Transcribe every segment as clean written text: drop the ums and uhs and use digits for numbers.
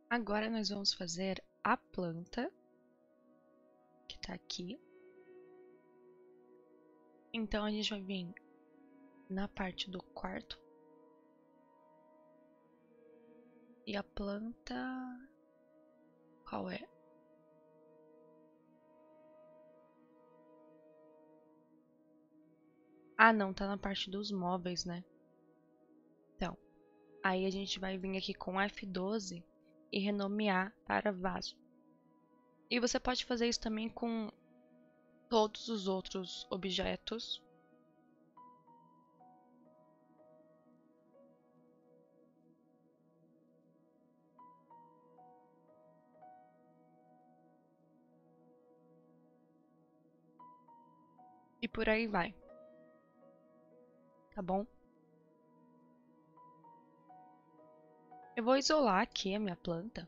Agora nós vamos fazer a planta, que tá aqui. Então a gente vai vir na parte do quarto. E a planta... Qual é? Ah, não, tá na parte dos móveis, né? Então, aí a gente vai vir aqui com F12 e renomear para vaso. E você pode fazer isso também com todos os outros objetos. E por aí vai. Tá bom? Eu vou isolar aqui a minha planta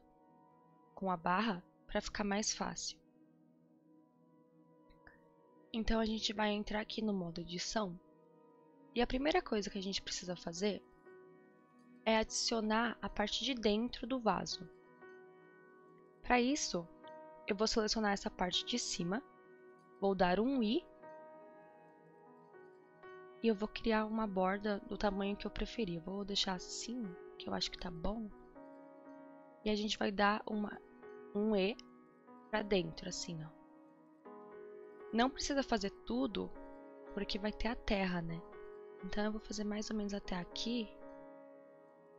com a barra para ficar mais fácil. Então a gente vai entrar aqui no modo edição. E a primeira coisa que a gente precisa fazer é adicionar a parte de dentro do vaso. Para isso, eu vou selecionar essa parte de cima, vou dar um I e eu vou criar uma borda do tamanho que eu preferir. Eu vou deixar assim, que eu acho que tá bom. E a gente vai dar um E para dentro, assim, ó. Não precisa fazer tudo, porque vai ter a terra, né? Então eu vou fazer mais ou menos até aqui.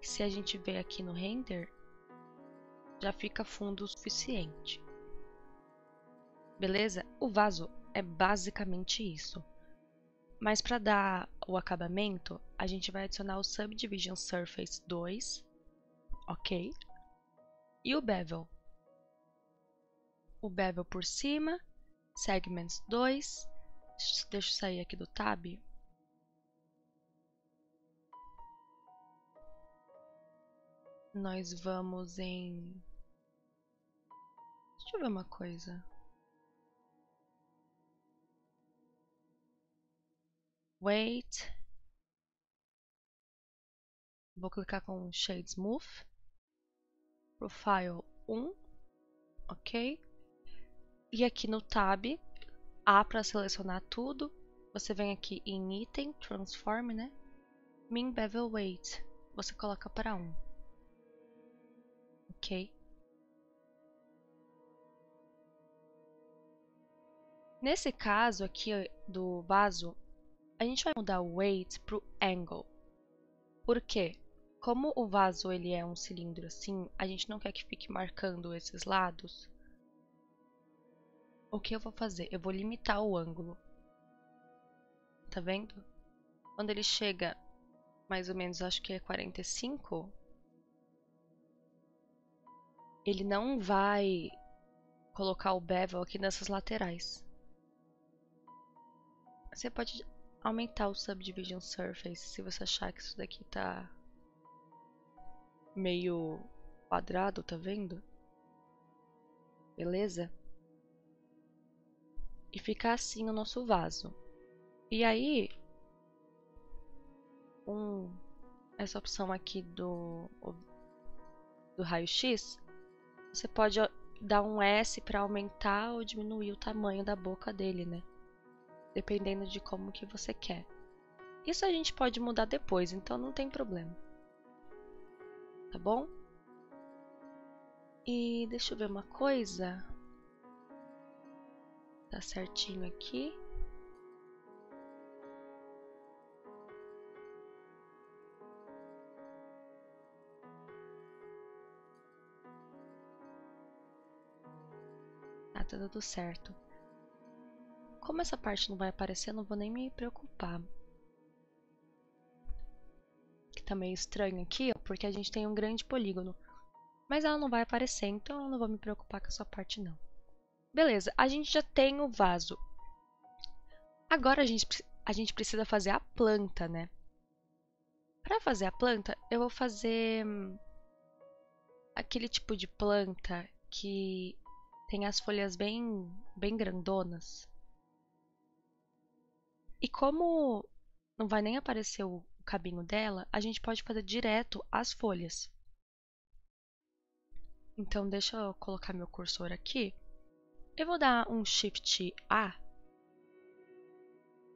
Se a gente ver aqui no render, já fica fundo o suficiente. Beleza? O vaso é basicamente isso. Mas para dar o acabamento, a gente vai adicionar o Subdivision Surface 2, ok? E o Bevel. O Bevel por cima, Segments 2. Deixa eu sair aqui do Tab. Nós vamos em... Deixa eu ver uma coisa. Weight. Vou clicar com Shade Smooth. Profile 1. Ok. E aqui no Tab, A para selecionar tudo. Você vem aqui em Item, Transform, né? Min Bevel Weight. Você coloca para 1. Ok. Nesse caso aqui do vaso, a gente vai mudar o weight para o angle. Por quê? Como o vaso ele é um cilindro assim, a gente não quer que fique marcando esses lados. O que eu vou fazer? Eu vou limitar o ângulo. Tá vendo? Quando ele chega mais ou menos, acho que é 45, ele não vai colocar o bevel aqui nessas laterais. Você pode aumentar o Subdivision Surface se você achar que isso daqui tá meio quadrado, tá vendo? Beleza? E fica assim o nosso vaso. E aí, essa opção aqui do raio-x, você pode dar um S para aumentar ou diminuir o tamanho da boca dele, né? Dependendo de como que você quer. Isso a gente pode mudar depois, então não tem problema. Tá bom? E deixa eu ver uma coisa. Tá certinho aqui. Tá tudo certo. Como essa parte não vai aparecer, eu não vou nem me preocupar. Que tá meio estranho aqui, ó, porque a gente tem um grande polígono. Mas ela não vai aparecer, então eu não vou me preocupar com essa parte não. Beleza, a gente já tem o vaso. Agora a gente precisa fazer a planta, né? Para fazer a planta, eu vou fazer aquele tipo de planta que tem as folhas bem grandonas. E como não vai nem aparecer o cabinho dela, a gente pode fazer direto as folhas. Então, deixa eu colocar meu cursor aqui. Eu vou dar um Shift A.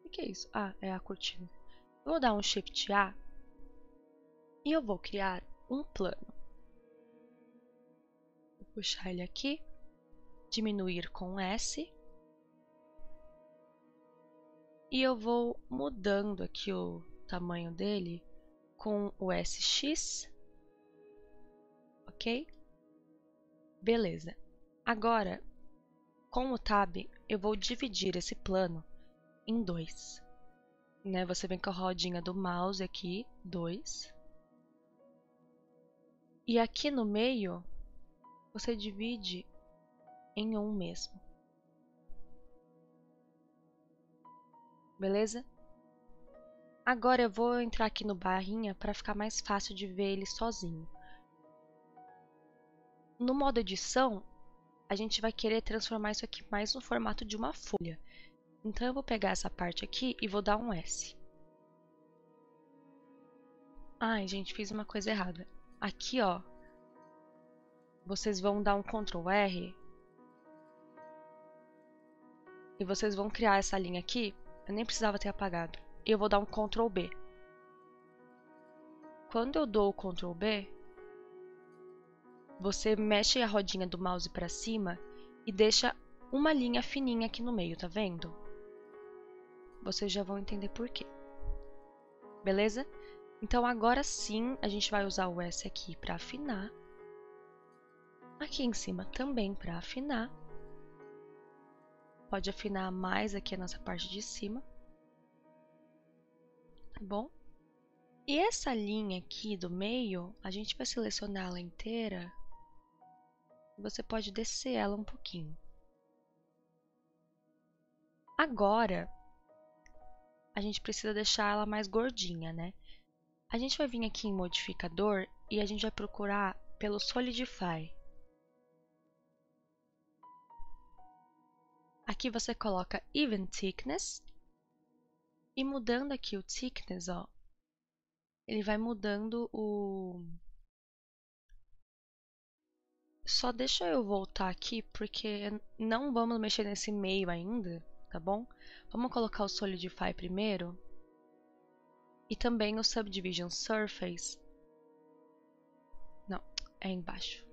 O que é isso? Ah, é a cortina. Eu vou dar um Shift A e eu vou criar um plano. Vou puxar ele aqui, diminuir com S. E eu vou mudando aqui o tamanho dele com o SX. Ok? Beleza. Agora, com o Tab, eu vou dividir esse plano em dois. Né? Você vem com a rodinha do mouse aqui, 2. E aqui no meio, você divide em um mesmo. Beleza? Agora eu vou entrar aqui no barrinha para ficar mais fácil de ver ele sozinho. No modo edição, a gente vai querer transformar isso aqui mais no formato de uma folha. Então eu vou pegar essa parte aqui e vou dar um S. Ai, gente, fiz uma coisa errada. Aqui, ó, vocês vão dar um Ctrl R e vocês vão criar essa linha aqui. Eu nem precisava ter apagado. E eu vou dar um Ctrl B. Quando eu dou o Ctrl B, você mexe a rodinha do mouse para cima e deixa uma linha fininha aqui no meio, tá vendo? Vocês já vão entender por quê. Beleza? Então agora sim, a gente vai usar o S aqui para afinar. Aqui em cima também para afinar. Pode afinar mais aqui a nossa parte de cima. Tá bom? E essa linha aqui do meio, a gente vai selecionar ela inteira. Você pode descer ela um pouquinho. Agora, a gente precisa deixar ela mais gordinha, né? A gente vai vir aqui em modificador e a gente vai procurar pelo Solidify. Aqui você coloca Even Thickness e mudando aqui o Thickness, ó, ele vai mudando o... Só deixa eu voltar aqui porque não vamos mexer nesse meio ainda, tá bom? Vamos colocar o Solidify primeiro e também o Subdivision Surface. Não, é embaixo.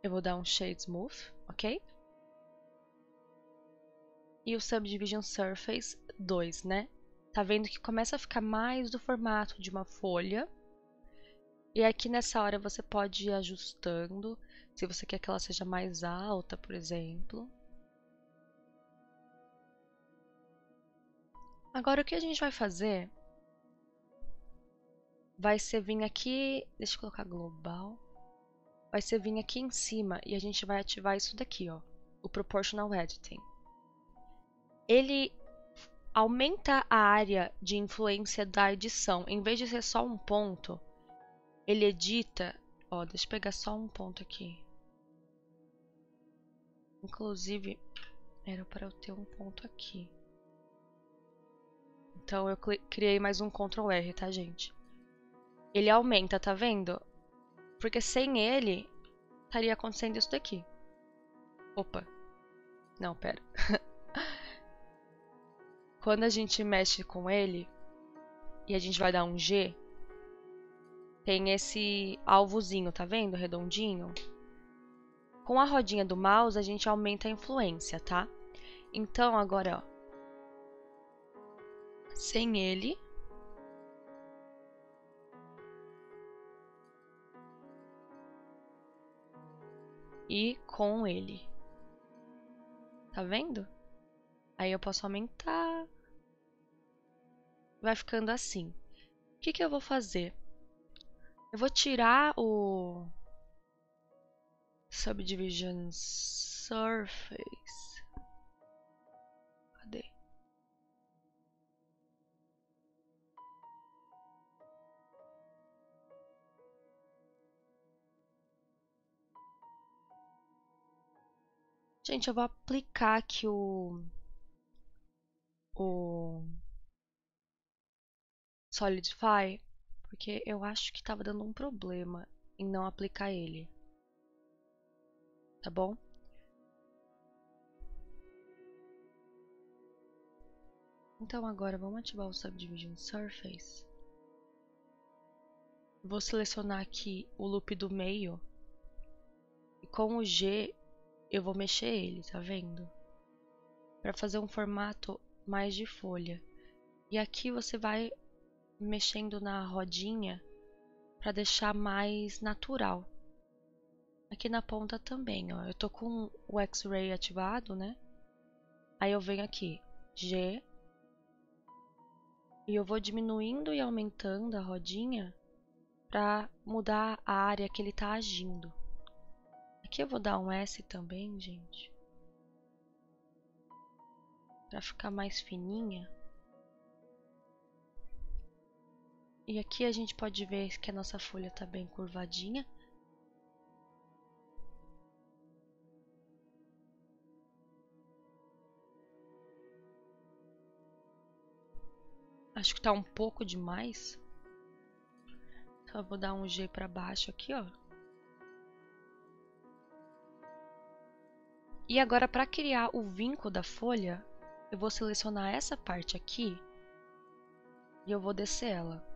Eu vou dar um Shade Smooth, ok? E o Subdivision Surface 2, né? Tá vendo que começa a ficar mais do formato de uma folha. E aqui nessa hora você pode ir ajustando, se você quer que ela seja mais alta, por exemplo. Agora o que a gente vai fazer vai ser vir aqui, deixa eu colocar global. Vai ser vir aqui em cima e a gente vai ativar isso daqui, ó, o Proportional Editing. Ele aumenta a área de influência da edição. Em vez de ser só um ponto, ele edita... Ó, deixa eu pegar só um ponto aqui. Inclusive, era para eu ter um ponto aqui. Então eu criei mais um Ctrl R, tá, gente? Ele aumenta, tá vendo? Porque sem ele, estaria acontecendo isso daqui. Opa. Não, pera. Quando a gente mexe com ele, e a gente vai dar um G, tem esse alvozinho, tá vendo? Redondinho. Com a rodinha do mouse, a gente aumenta a influência, tá? Então, agora, ó. Sem ele. E com ele. Tá vendo? Aí eu posso aumentar. Vai ficando assim. O que que eu vou fazer? Eu vou tirar o Subdivision Surface. Cadê? Gente, eu vou aplicar aqui o Solidify, Porque eu acho que tava dando um problema em não aplicar ele. Tá bom? Então agora vamos ativar o Subdivision Surface. Vou selecionar aqui o loop do meio. E com o G eu vou mexer ele, tá vendo? Para fazer um formato mais de folha. E aqui você vai mexendo na rodinha para deixar mais natural. Aqui na ponta também, ó. Eu tô com o X-Ray ativado, né? Aí eu venho aqui, G. E eu vou diminuindo e aumentando a rodinha para mudar a área que ele tá agindo. Aqui eu vou dar um S também, gente. Para ficar mais fininha. E aqui a gente pode ver que a nossa folha tá bem curvadinha. Acho que tá um pouco demais. Então eu vou dar um G para baixo aqui, ó. E agora para criar o vinco da folha, eu vou selecionar essa parte aqui e eu vou descer ela.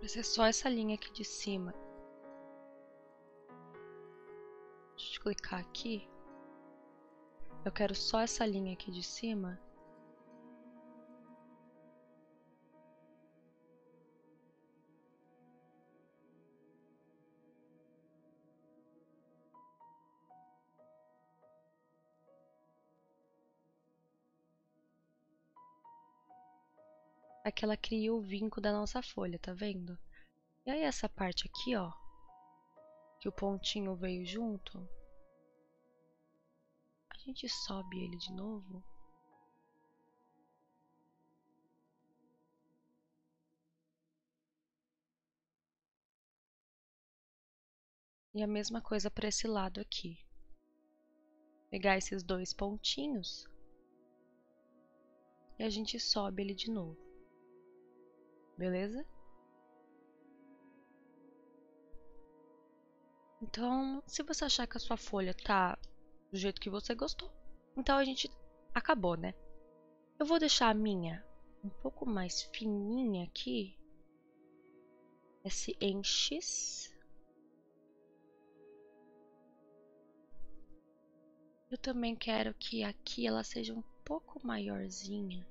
Vai ser só essa linha aqui de cima. Deixa eu clicar aqui. Eu quero só essa linha aqui de cima. Aqui ela cria o vinco da nossa folha, tá vendo? E aí essa parte aqui, ó, que o pontinho veio junto, a gente sobe ele de novo. E a mesma coisa para esse lado aqui. Pegar esses dois pontinhos e a gente sobe ele de novo. Beleza? Então, se você achar que a sua folha tá do jeito que você gostou, então a gente acabou, né? Eu vou deixar a minha um pouco mais fininha aqui. Esse em X. Eu também quero que aqui ela seja um pouco maiorzinha.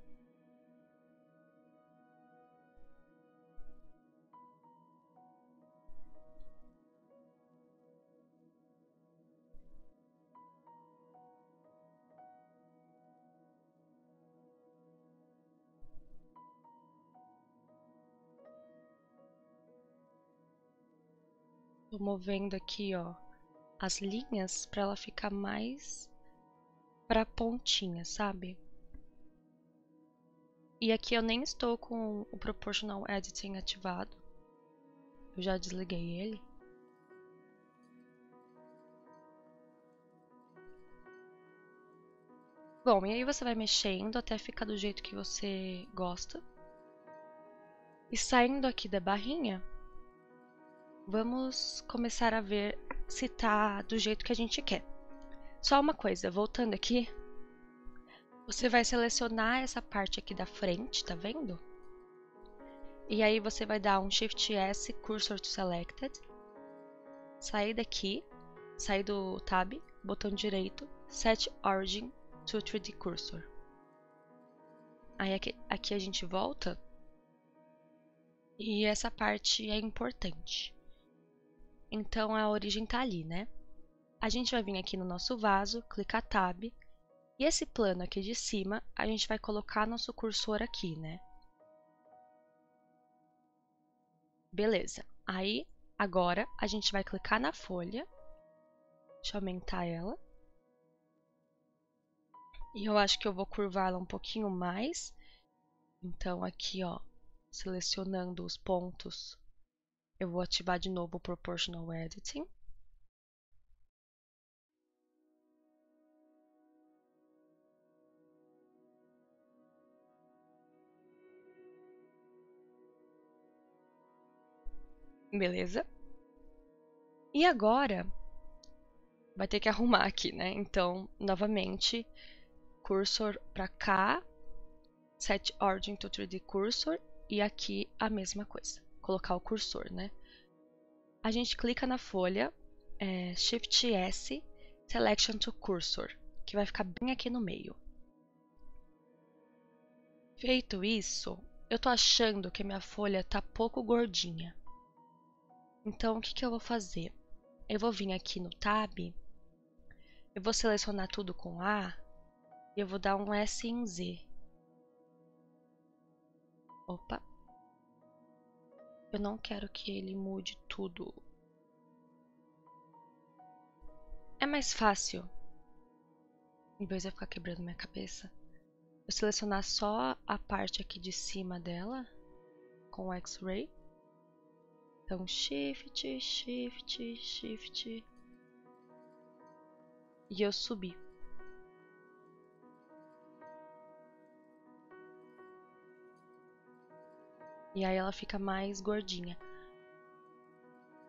Tô movendo aqui, ó, as linhas para ela ficar mais pra pontinha, sabe? E aqui eu nem estou com o Proportional Editing ativado. Eu já desliguei ele. Bom, e aí você vai mexendo até ficar do jeito que você gosta. E saindo aqui da barrinha, vamos começar a ver se tá do jeito que a gente quer. Só uma coisa, voltando aqui, você vai selecionar essa parte aqui da frente, tá vendo? E aí você vai dar um Shift S, Cursor to Selected. Sair daqui, sair do Tab, botão direito, Set Origin to 3D Cursor. Aí aqui a gente volta. E essa parte é importante. Então a origem tá ali, né? A gente vai vir aqui no nosso vaso, clicar Tab. E esse plano aqui de cima, a gente vai colocar nosso cursor aqui, né? Beleza. Aí, agora, a gente vai clicar na folha. Deixa eu aumentar ela. E eu acho que eu vou curvá-la um pouquinho mais. Então, aqui, ó, selecionando os pontos Eu vou ativar de novo o Proportional Editing. Beleza. E agora, vai ter que arrumar aqui, né? Então, novamente, cursor para cá, Set Origin to 3D Cursor, e aqui a mesma coisa, colocar o cursor, né? A gente clica na folha, Shift S, Selection to Cursor, que vai ficar bem aqui no meio. Feito isso, eu tô achando que a minha folha tá pouco gordinha. Então, o que eu vou fazer? Eu vou vir aqui no Tab, eu vou selecionar tudo com A, e eu vou dar um S em Z. Opa! Eu não quero que ele mude tudo. É mais fácil, em vez de eu ficar quebrando minha cabeça, eu selecionar só a parte aqui de cima dela com o X-Ray. Então, Shift, Shift, Shift. E eu subi. E aí ela fica mais gordinha.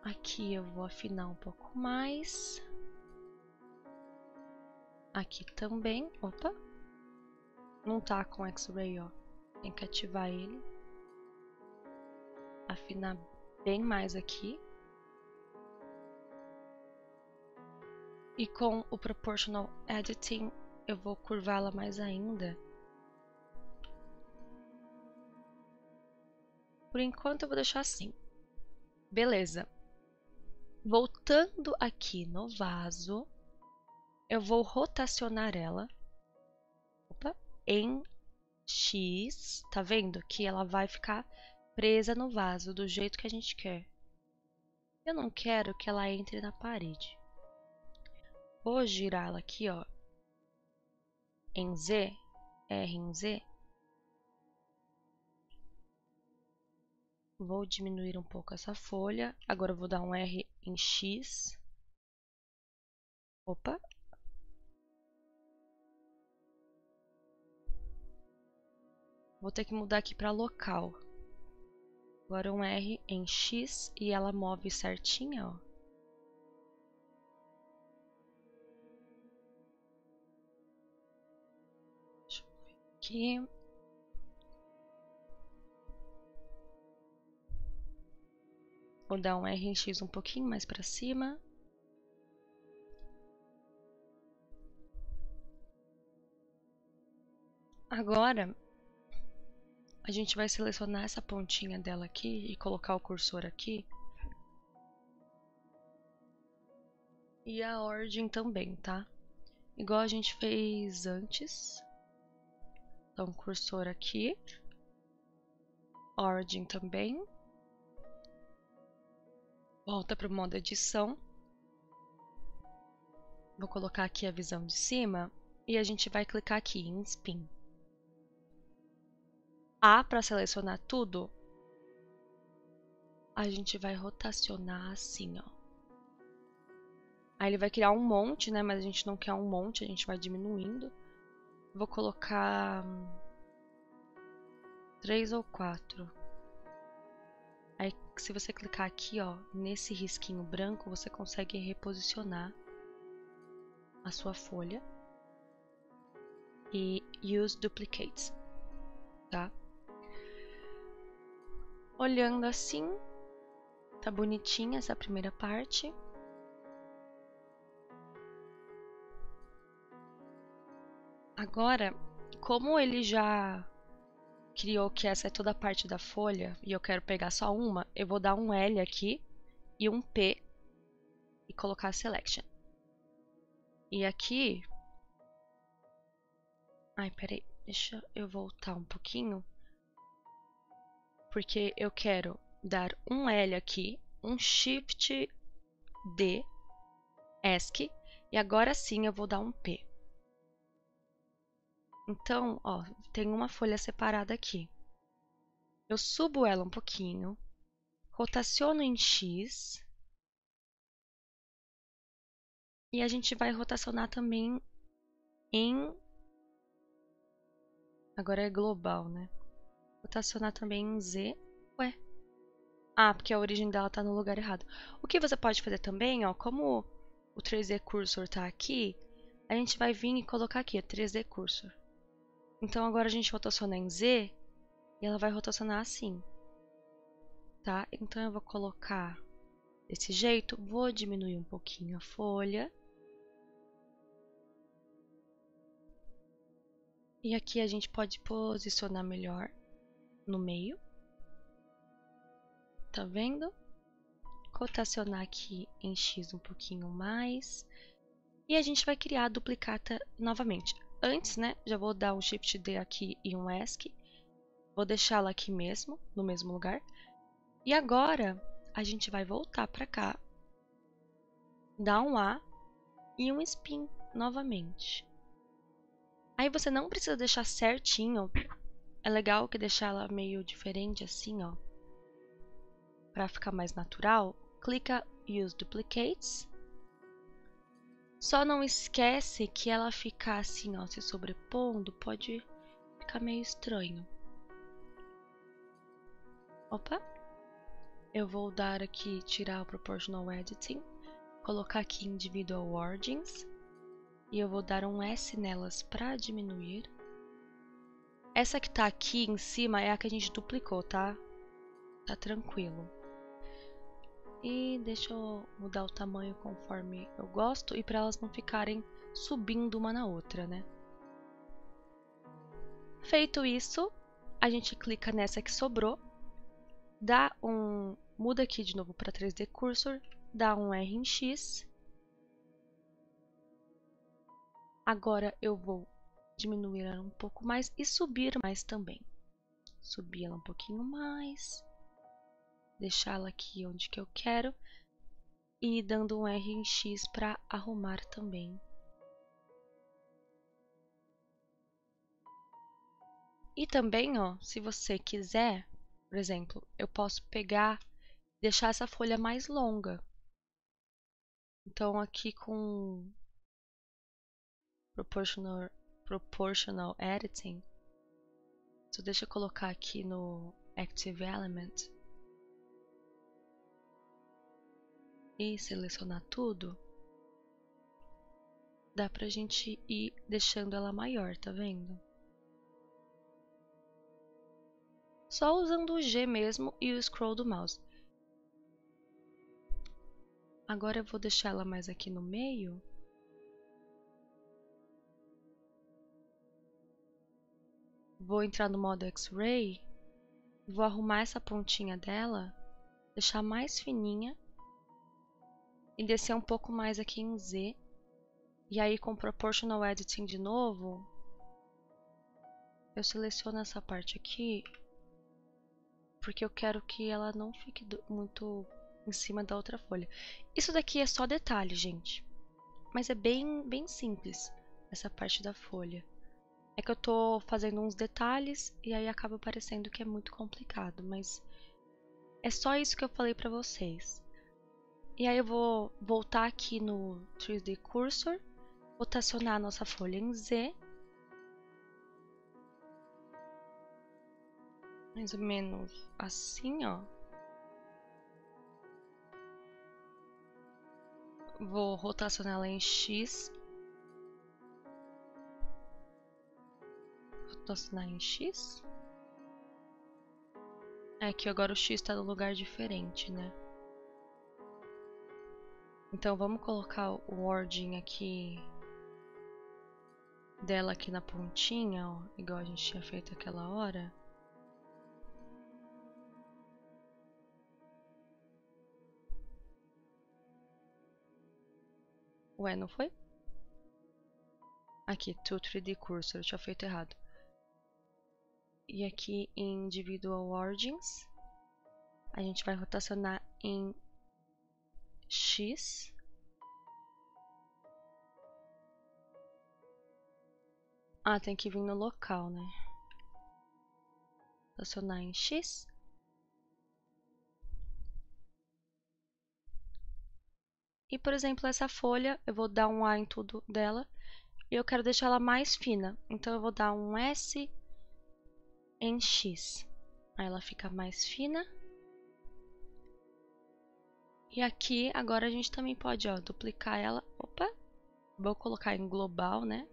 Aqui eu vou afinar um pouco mais. Aqui também. Opa! Não tá com X-Ray, ó. Tem que ativar ele. Afinar bem mais aqui. E com o Proportional Editing, eu vou curvá-la mais ainda. Por enquanto eu vou deixar assim. Beleza. Voltando aqui no vaso, eu vou rotacionar ela. Opa, em X. Tá vendo que ela vai ficar presa no vaso do jeito que a gente quer. Eu não quero que ela entre na parede. Vou girar ela aqui, ó, em Z, R em Z. Vou diminuir um pouco essa folha. Agora eu vou dar um R em X. Opa. Vou ter que mudar aqui para local. Agora um R em X e ela move certinha, ó. Deixa eu ver aqui. Vou dar um R em X um pouquinho mais para cima. Agora, a gente vai selecionar essa pontinha dela aqui e colocar o cursor aqui. E a origin também, tá? Igual a gente fez antes. Então, cursor aqui. Origin também. Volta para o modo edição. Vou colocar aqui a visão de cima. E a gente vai clicar aqui em Spin. A para selecionar tudo. A gente vai rotacionar assim, ó. Aí ele vai criar um monte, né? Mas a gente não quer um monte, a gente vai diminuindo. Vou colocar 3 ou 4. Aí se você clicar aqui, ó, nesse risquinho branco, você consegue reposicionar a sua folha. E Use Duplicates, tá? Olhando assim, tá bonitinha essa primeira parte. Agora, como ele já criou que essa é toda a parte da folha e eu quero pegar só uma, eu vou dar um L aqui e um P e colocar Selection. E aqui... Ai, peraí, deixa eu voltar um pouquinho. Porque eu quero dar um L aqui, um Shift D, ESC, e agora sim eu vou dar um P. Então, ó, tem uma folha separada aqui. Eu subo ela um pouquinho, rotaciono em X. E a gente vai rotacionar também em... Agora é global, né? Rotacionar também em Z. Ué. Ah, porque a origem dela tá no lugar errado. O que você pode fazer também, ó, como o 3D Cursor tá aqui, a gente vai vir e colocar aqui, 3D Cursor. Então agora a gente rotaciona em Z e ela vai rotacionar assim, tá? Então eu vou colocar desse jeito, vou diminuir um pouquinho a folha. E aqui a gente pode posicionar melhor no meio. Tá vendo? Rotacionar aqui em X um pouquinho mais. E a gente vai criar a duplicata novamente. Antes, né, já vou dar um Shift D aqui e um ESC. Vou deixá-la aqui mesmo, no mesmo lugar. E agora, a gente vai voltar para cá. Dar um A e um Spin novamente. Aí você não precisa deixar certinho. É legal que deixar ela meio diferente assim, ó. Para ficar mais natural. Clica Use Duplicates. Só não esquece que ela ficar assim, ó, se sobrepondo, pode ficar meio estranho. Opa! Eu vou dar aqui, tirar o Proportional Editing, colocar aqui Individual Origins, e eu vou dar um S nelas para diminuir. Essa que tá aqui em cima é a que a gente duplicou, tá? Tá tranquilo. E deixa eu mudar o tamanho conforme eu gosto, e para elas não ficarem subindo uma na outra, né? Feito isso, a gente clica nessa que sobrou, muda aqui de novo para 3D Cursor, dá um R em X. Agora eu vou diminuir ela um pouco mais e subir mais também. Subir ela um pouquinho mais, deixá-la aqui onde que eu quero e dando um R em X para arrumar também. E também, ó, se você quiser, por exemplo, eu posso pegar e deixar essa folha mais longa. Então aqui com Proportional Editing, então deixa eu colocar aqui no Active Element e selecionar tudo. Dá pra gente ir deixando ela maior, tá vendo? Só usando o G mesmo e o scroll do mouse. Agora eu vou deixar ela mais aqui no meio. Vou entrar no modo X-Ray. Vou arrumar essa pontinha dela, deixar mais fininha e descer um pouco mais aqui em Z. E aí com Proportional Editing de novo, eu seleciono essa parte aqui, porque eu quero que ela não fique muito em cima da outra folha. Isso daqui é só detalhe, gente, mas é bem simples, essa parte da folha. É que eu tô fazendo uns detalhes e aí acaba parecendo que é muito complicado, mas é só isso que eu falei pra vocês. E aí eu vou voltar aqui no 3D Cursor, rotacionar a nossa folha em Z. Mais ou menos assim, ó. Vou rotacionar ela em X. Rotacionar em X. É que agora o X está no lugar diferente, né? Então vamos colocar o wording aqui dela aqui na pontinha, ó, igual a gente tinha feito aquela hora. Ué, não foi? Aqui, to 3D Cursor, eu tinha feito errado. E aqui em Individual Origins, a gente vai rotacionar em X. Ah, tem que vir no local, né? Rotacionar em X. E, por exemplo, essa folha, eu vou dar um A em tudo dela. E eu quero deixar ela mais fina. Então, eu vou dar um S em X. Aí ela fica mais fina. E aqui, agora a gente também pode, ó, duplicar ela. Opa! Vou colocar em global, né?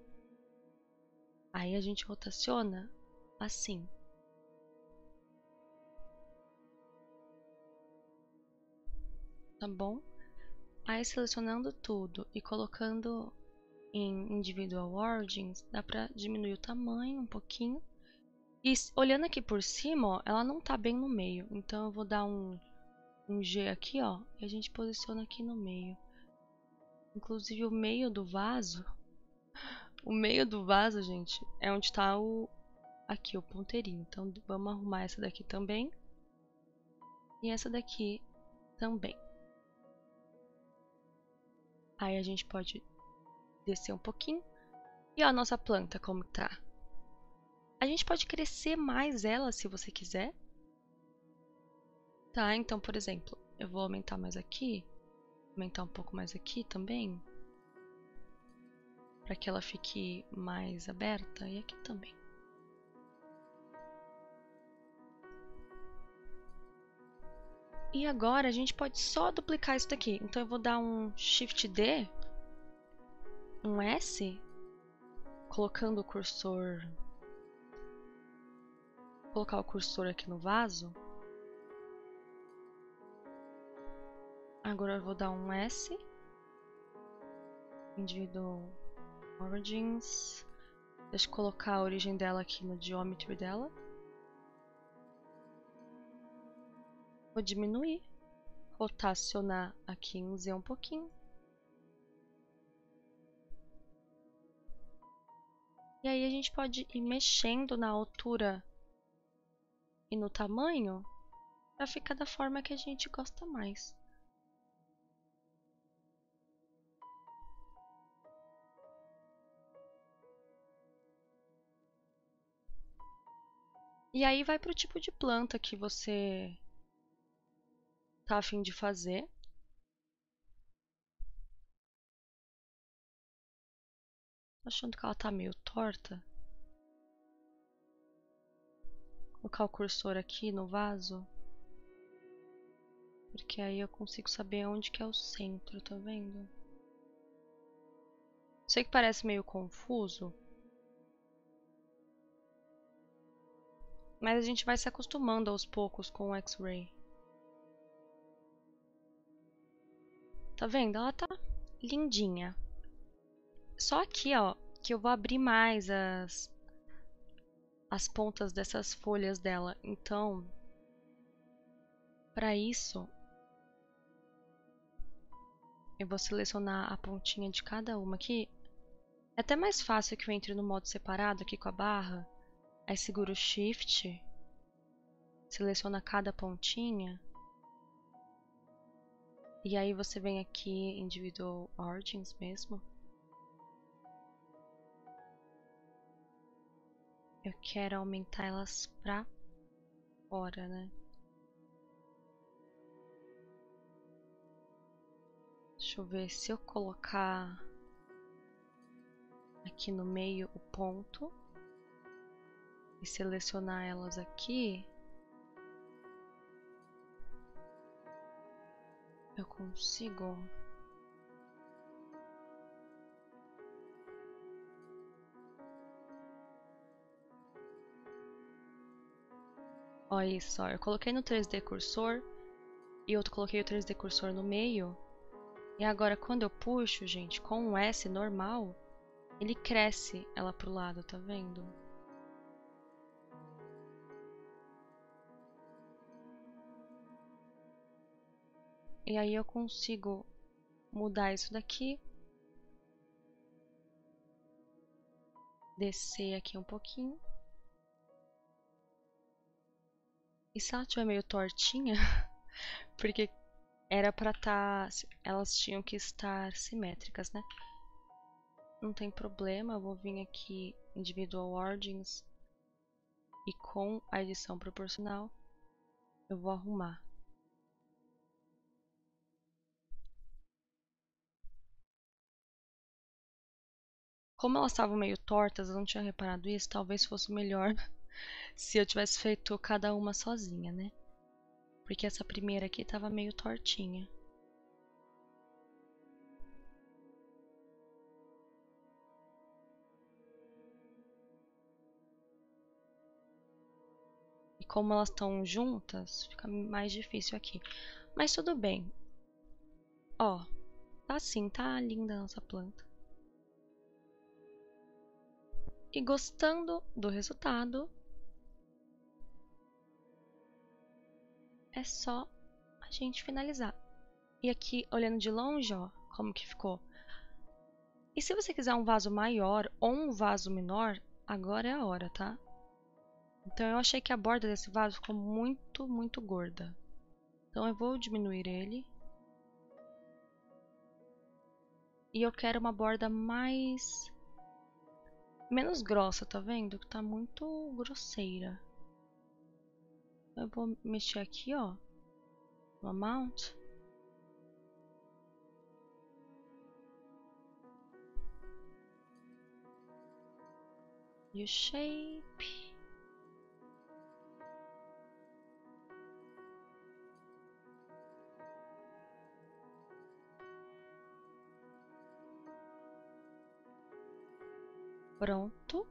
Aí a gente rotaciona assim. Tá bom? Aí selecionando tudo e colocando em Individual Origins, dá pra diminuir o tamanho um pouquinho. E olhando aqui por cima, ó, ela não tá bem no meio. Então eu vou dar um G aqui, ó, e a gente posiciona aqui no meio. Inclusive o meio do vaso, gente, é onde tá aqui o ponteirinho. Então vamos arrumar essa daqui também. E essa daqui também. Aí a gente pode descer um pouquinho. E ó, a nossa planta como tá. A gente pode crescer mais ela se você quiser. Tá, então, por exemplo, eu vou aumentar mais aqui. Aumentar um pouco mais aqui também. Para que ela fique mais aberta. E aqui também. E agora a gente pode só duplicar isso daqui. Então eu vou dar um Shift D. Um S. Colocando o cursor. Vou colocar o cursor aqui no vaso. Agora eu vou dar um S. Individual Origins. Deixa eu colocar a origem dela aqui no Geometry dela. Vou diminuir. Rotacionar aqui em Z um pouquinho. E aí a gente pode ir mexendo na altura e no tamanho para ficar da forma que a gente gosta mais. E aí vai para o tipo de planta que você tá a fim de fazer. Tô achando que ela tá meio torta. Vou colocar o cursor aqui no vaso. Porque aí eu consigo saber onde que é o centro, tá vendo? Sei que parece meio confuso. Mas a gente vai se acostumando aos poucos com o X-Ray. Tá vendo? Ela tá lindinha. Só aqui, ó, que eu vou abrir mais as pontas dessas folhas dela. Então, para isso, eu vou selecionar a pontinha de cada uma aqui. É até mais fácil que eu entre no modo separado aqui com a barra. Aí seguro o Shift, seleciona cada pontinha. E aí você vem aqui em Individual Origins mesmo. Eu quero aumentar elas pra fora, né? Deixa eu ver se eu colocar aqui no meio o ponto e selecionar elas aqui, eu consigo. Ó, isso, ó. Eu coloquei no 3D cursor e eu coloquei o 3D cursor no meio. E agora quando eu puxo, gente, com um S normal, ele cresce ela pro lado, tá vendo? E aí eu consigo mudar isso daqui. Descer aqui um pouquinho. E se ela estiver meio tortinha, porque era pra estar, elas tinham que estar simétricas, né? Não tem problema, eu vou vir aqui Individual Origins e com a edição proporcional eu vou arrumar. Como elas estavam meio tortas, eu não tinha reparado isso, talvez fosse melhor se eu tivesse feito cada uma sozinha, né? Porque essa primeira aqui tava meio tortinha. E como elas estão juntas, fica mais difícil aqui. Mas tudo bem. Ó, tá assim, tá linda a nossa planta. E gostando do resultado, é só a gente finalizar. E aqui, olhando de longe, ó, como que ficou. E se você quiser um vaso maior ou um vaso menor, agora é a hora, tá? Então eu achei que a borda desse vaso ficou muito, muito gorda. Então eu vou diminuir ele. E eu quero uma borda menos grossa, tá vendo? Que tá muito grosseira. Eu vou mexer aqui, ó, no amount. E o shape. Pronto.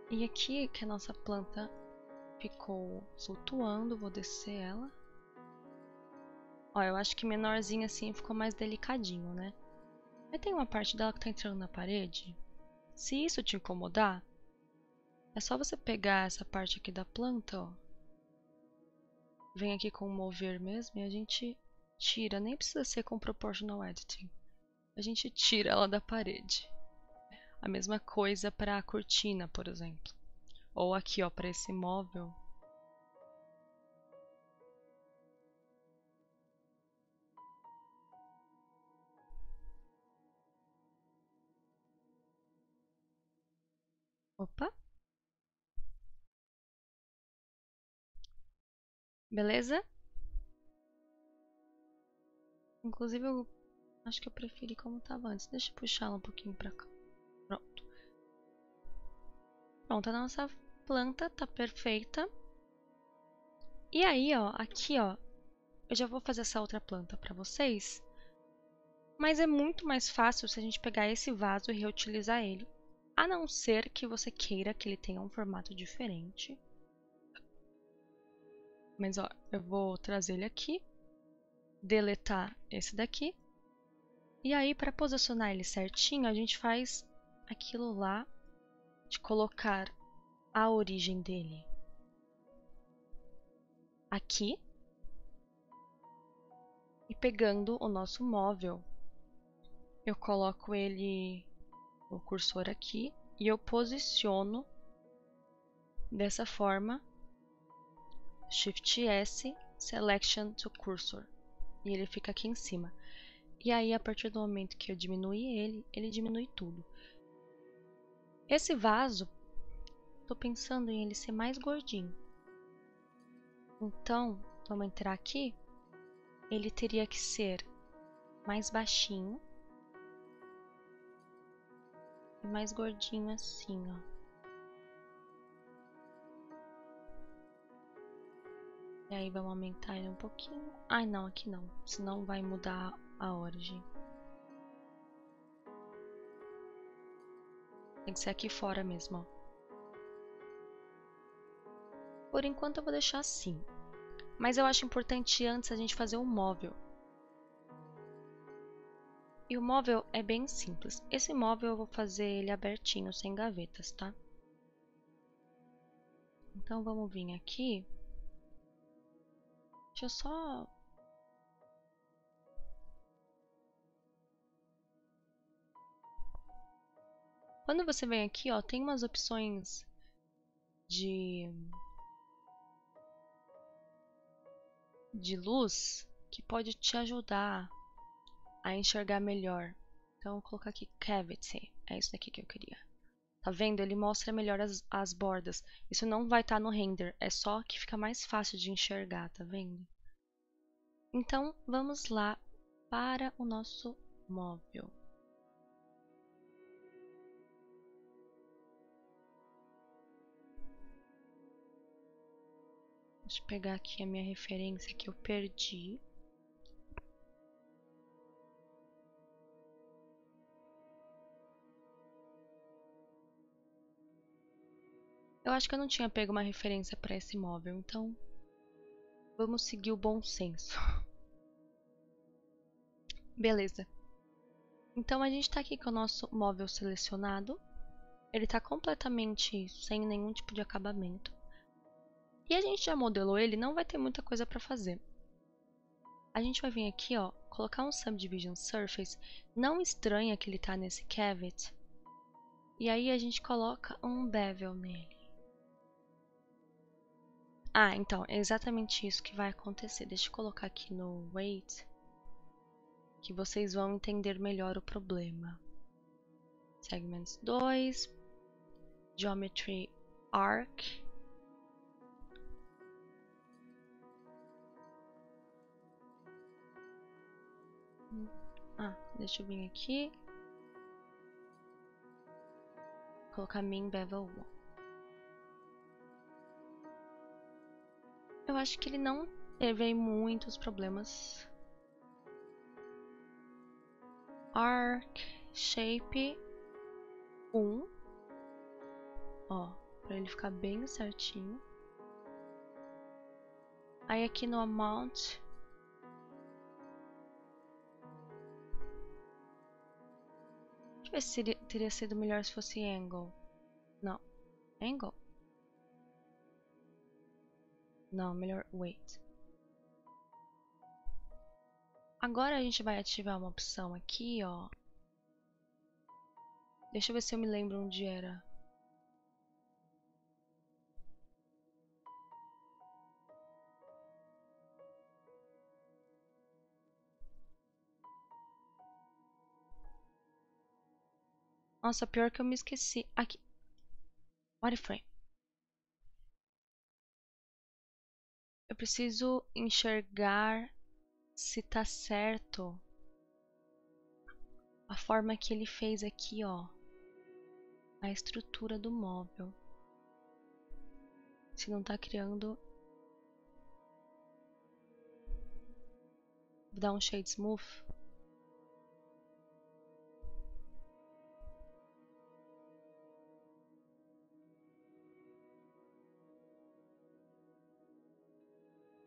E aqui que a nossa planta ficou flutuando, vou descer ela. Ó, eu acho que menorzinho assim ficou mais delicadinho, né? Aí tem uma parte dela que tá entrando na parede. Se isso te incomodar, é só você pegar essa parte aqui da planta, ó. Vem aqui com o mover mesmo e a gente tira. Nem precisa ser com proportional editing. A gente tira ela da parede. A mesma coisa para a cortina, por exemplo. Ou aqui, ó, para esse móvel. Opa! Beleza? Inclusive, eu acho que eu preferi como estava antes. Deixa eu puxar ela um pouquinho para cá. Pronto. Pronto, a nossa planta tá perfeita. E aí, ó, aqui, ó, eu já vou fazer essa outra planta para vocês. Mas é muito mais fácil se a gente pegar esse vaso e reutilizar ele. A não ser que você queira que ele tenha um formato diferente. Mas ó, eu vou trazer ele aqui, deletar esse daqui. E aí, para posicionar ele certinho, a gente faz aquilo lá de colocar a origem dele aqui. E pegando o nosso móvel, eu coloco ele, o cursor aqui, e eu posiciono dessa forma, Shift S, Selection to Cursor, e ele fica aqui em cima. E aí, a partir do momento que eu diminuir ele, ele diminui tudo. Esse vaso, tô pensando em ele ser mais gordinho. Então, vamos entrar aqui, ele teria que ser mais baixinho. E mais gordinho assim, ó. E aí vamos aumentar ele um pouquinho. Ai, não, aqui não. Senão vai mudar a origem. Tem que ser aqui fora mesmo, ó. Por enquanto eu vou deixar assim. Mas eu acho importante antes a gente fazer um móvel. E o móvel é bem simples. Esse móvel eu vou fazer ele abertinho, sem gavetas, tá? Então vamos vir aqui. Deixa eu só... Quando você vem aqui, ó, tem umas opções de luz que pode te ajudar a enxergar melhor. Então, eu vou colocar aqui Cavity. É isso daqui que eu queria. Tá vendo? Ele mostra melhor as bordas. Isso não vai estar no render, é só que fica mais fácil de enxergar, tá vendo? Então, vamos lá para o nosso móvel. Deixa eu pegar aqui a minha referência que eu perdi. Eu acho que eu não tinha pego uma referência para esse móvel, então vamos seguir o bom senso. Beleza. Então a gente está aqui com o nosso móvel selecionado. Ele está completamente sem nenhum tipo de acabamento. E a gente já modelou ele, não vai ter muita coisa para fazer. A gente vai vir aqui, ó, colocar um Subdivision Surface. Não estranha que ele está nesse Cavity. E aí a gente coloca um bevel nele. Ah, então, é exatamente isso que vai acontecer. Deixa eu colocar aqui no Weight, que vocês vão entender melhor o problema. Segments 2, Geometry Arc. Deixa eu vir aqui. Colocar Min Bevel 1. Eu acho que ele não teve muitos problemas. Arc, Shape 1. Ó, pra ele ficar bem certinho. Aí aqui no Amount. Deixa eu ver se teria sido melhor se fosse Angle. Não. Angle? Não, melhor Weight. Agora a gente vai ativar uma opção aqui, ó. Deixa eu ver se eu me lembro onde era. Nossa, pior que eu me esqueci. Aqui. Wireframe. Eu preciso enxergar se tá certo a forma que ele fez aqui, ó. A estrutura do móvel. Se não tá criando. Vou dar um shade smooth.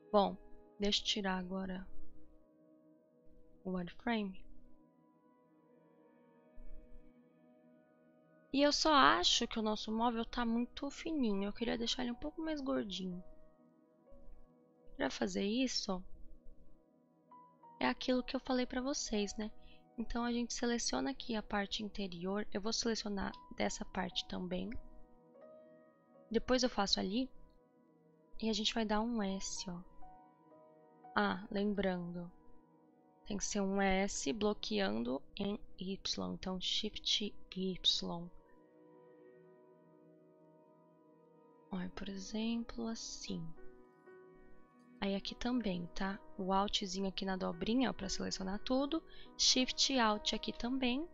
Bom, deixa eu tirar agora o wireframe. E eu só acho que o nosso móvel tá muito fininho. Eu queria deixar ele um pouco mais gordinho. Para fazer isso, é aquilo que eu falei para vocês, né? Então a gente seleciona aqui a parte interior. Eu vou selecionar dessa parte também. Depois eu faço ali. E a gente vai dar um S, ó. Ah, lembrando. Tem que ser um S bloqueando em Y. Então Shift Y. Olha, por exemplo, assim. Aí aqui também, tá? O Altzinho aqui na dobrinha, ó, para selecionar tudo. Shift Alt aqui também.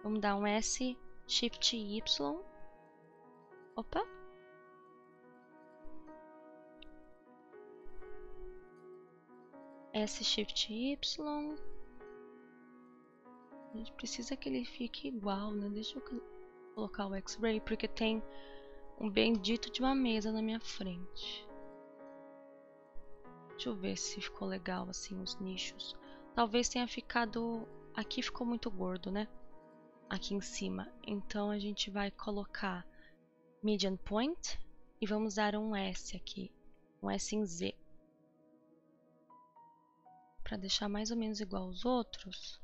Vamos dar um S, Shift Y. Opa! S, Shift Y. A gente precisa que ele fique igual, né? Deixa eu colocar o X-Ray, porque tem um bendito de uma mesa na minha frente. Deixa eu ver se ficou legal assim os nichos. Talvez tenha ficado... Aqui ficou muito gordo, né? Aqui em cima. Então a gente vai colocar Median Point e vamos dar um S aqui. Um S em Z. Para deixar mais ou menos igual aos outros.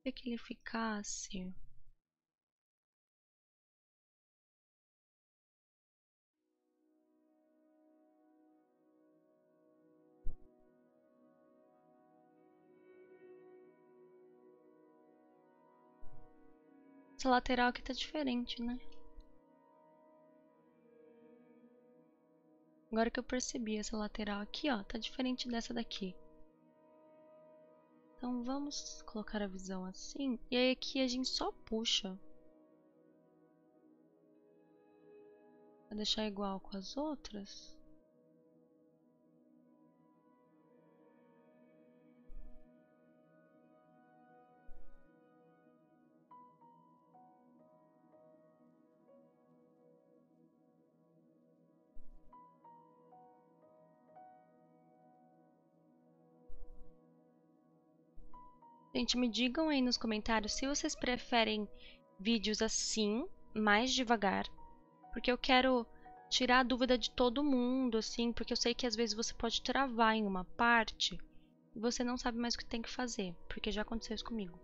queria que ele ficasse... Essa lateral aqui tá diferente, né? Agora que eu percebi, essa lateral aqui, ó, tá diferente dessa daqui. Então vamos colocar a visão assim. E aí aqui a gente só puxa. Pra deixar igual com as outras. Gente, me digam aí nos comentários se vocês preferem vídeos assim, mais devagar. Porque eu quero tirar a dúvida de todo mundo, assim, porque eu sei que às vezes você pode travar em uma parte e você não sabe mais o que tem que fazer, porque já aconteceu isso comigo.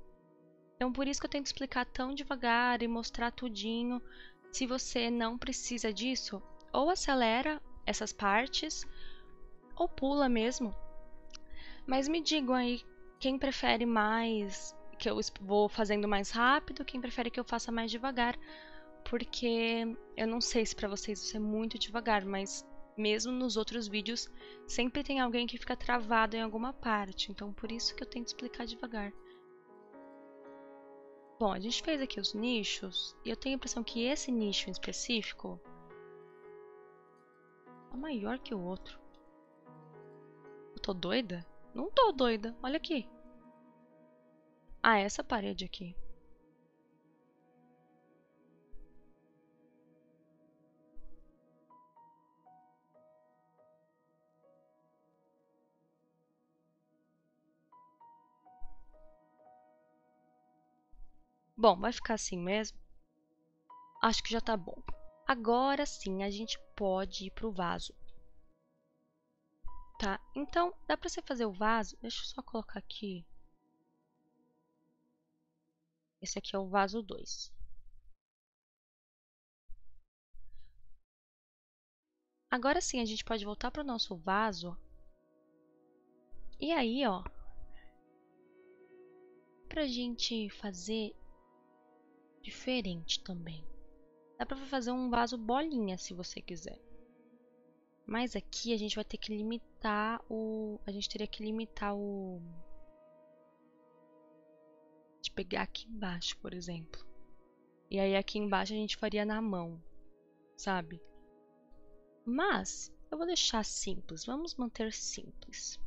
Então por isso que eu tenho que explicar tão devagar e mostrar tudinho. Se você não precisa disso, ou acelera essas partes, ou pula mesmo. Mas me digam aí quem prefere mais que eu vou fazendo mais rápido, quem prefere que eu faça mais devagar, porque eu não sei se pra vocês isso é muito devagar, mas mesmo nos outros vídeos sempre tem alguém que fica travado em alguma parte, então por isso que eu tento explicar devagar. Bom, a gente fez aqui os nichos, e eu tenho a impressão que esse nicho em específico é maior que o outro. Eu tô doida? Não tô doida, olha aqui. Ah, essa parede aqui. Bom, vai ficar assim mesmo? Acho que já tá bom. Agora sim, a gente pode ir pro vaso. Tá, então dá pra você fazer o vaso? Deixa eu só colocar aqui. Esse aqui é o vaso 2. Agora sim, a gente pode voltar pro nosso vaso. E aí, ó, pra gente fazer diferente também. Dá pra fazer um vaso bolinha, se você quiser. Mas aqui a gente vai ter que limitar o... A gente teria que limitar o... De pegar aqui embaixo, por exemplo. E aí aqui embaixo a gente faria na mão, sabe? Mas eu vou deixar simples, vamos manter simples.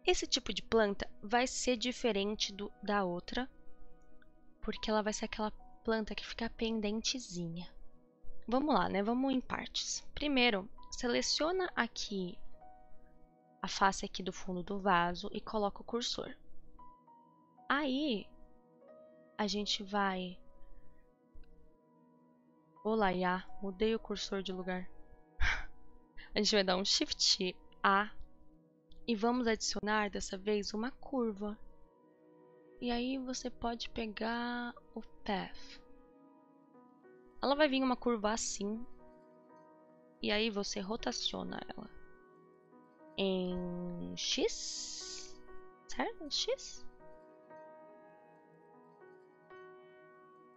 Esse tipo de planta vai ser diferente da outra, porque ela vai ser aquela planta que fica pendentezinha. Vamos lá, né? Vamos em partes. Primeiro, seleciona aqui a face aqui do fundo do vaso e coloca o cursor. Aí, a gente vai... Olá, Iá, mudei o cursor de lugar. A gente vai dar um Shift A e vamos adicionar dessa vez uma curva. E aí você pode pegar o Path. Ela vai vir uma curva assim. E aí você rotaciona ela em X. Certo? X?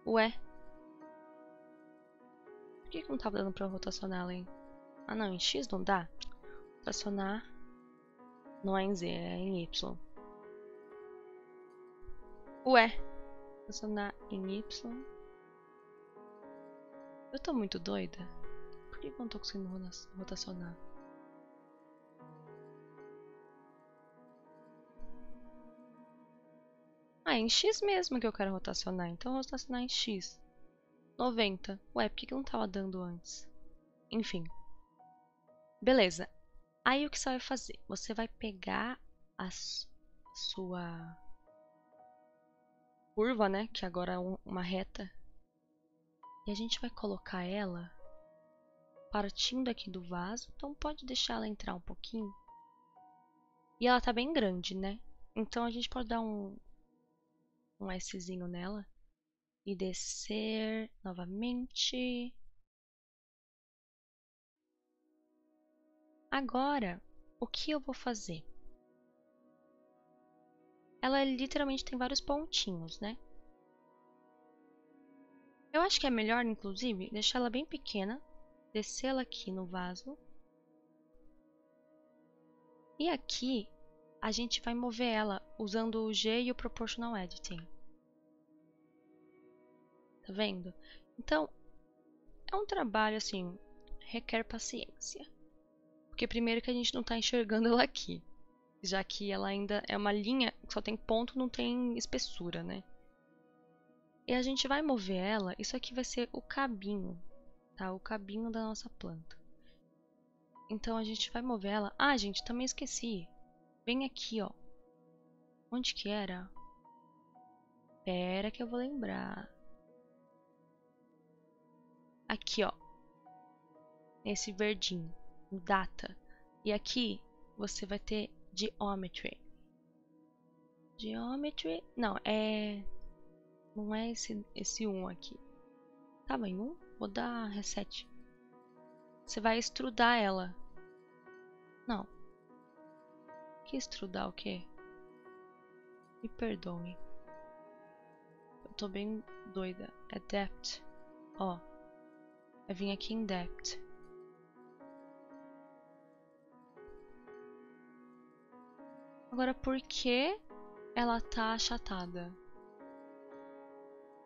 Ué. Por que não tava dando pra rotacionar ela em... Ah não, em X não dá? Rotacionar não é em Z, é em Y. Ué. Rotacionar em Y. Eu tô muito doida? Por que eu não tô conseguindo rotacionar? Ah, é em X mesmo que eu quero rotacionar. Então eu vou rotacionar em X. 90. Ué, por que não tava dando antes? Enfim. Beleza. Aí o que você vai fazer? Você vai pegar a sua curva, né? Que agora é uma reta. E a gente vai colocar ela partindo aqui do vaso. Então pode deixar ela entrar um pouquinho. E ela tá bem grande, né? Então a gente pode dar um um Szinho nela. E descer novamente. Agora, o que eu vou fazer? Ela literalmente tem vários pontinhos, né? Eu acho que é melhor, inclusive, deixar ela bem pequena. Descê-la aqui no vaso. E aqui, a gente vai mover ela usando o G e o Proportional Editing. Tá vendo? Então, é um trabalho, assim, requer paciência. Porque primeiro que a gente não tá enxergando ela aqui. Já que ela ainda é uma linha que só tem ponto, não tem espessura, né? E a gente vai mover ela, isso aqui vai ser o cabinho, tá? O cabinho da nossa planta. Então a gente vai mover ela. Ah, gente, também esqueci. Vem aqui, ó. Onde que era? Pera que eu vou lembrar. Aqui, ó. Esse verdinho. Data. E aqui você vai ter Geometry. Geometry. Não, é. Não é esse 1 aqui. Tava em 1? Vou dar reset. Você vai extrudar ela. Não. Que extrudar o quê? Me perdoe. Eu tô bem doida. É depth. Ó. Vai vir aqui em depth. Agora, por que ela tá achatada?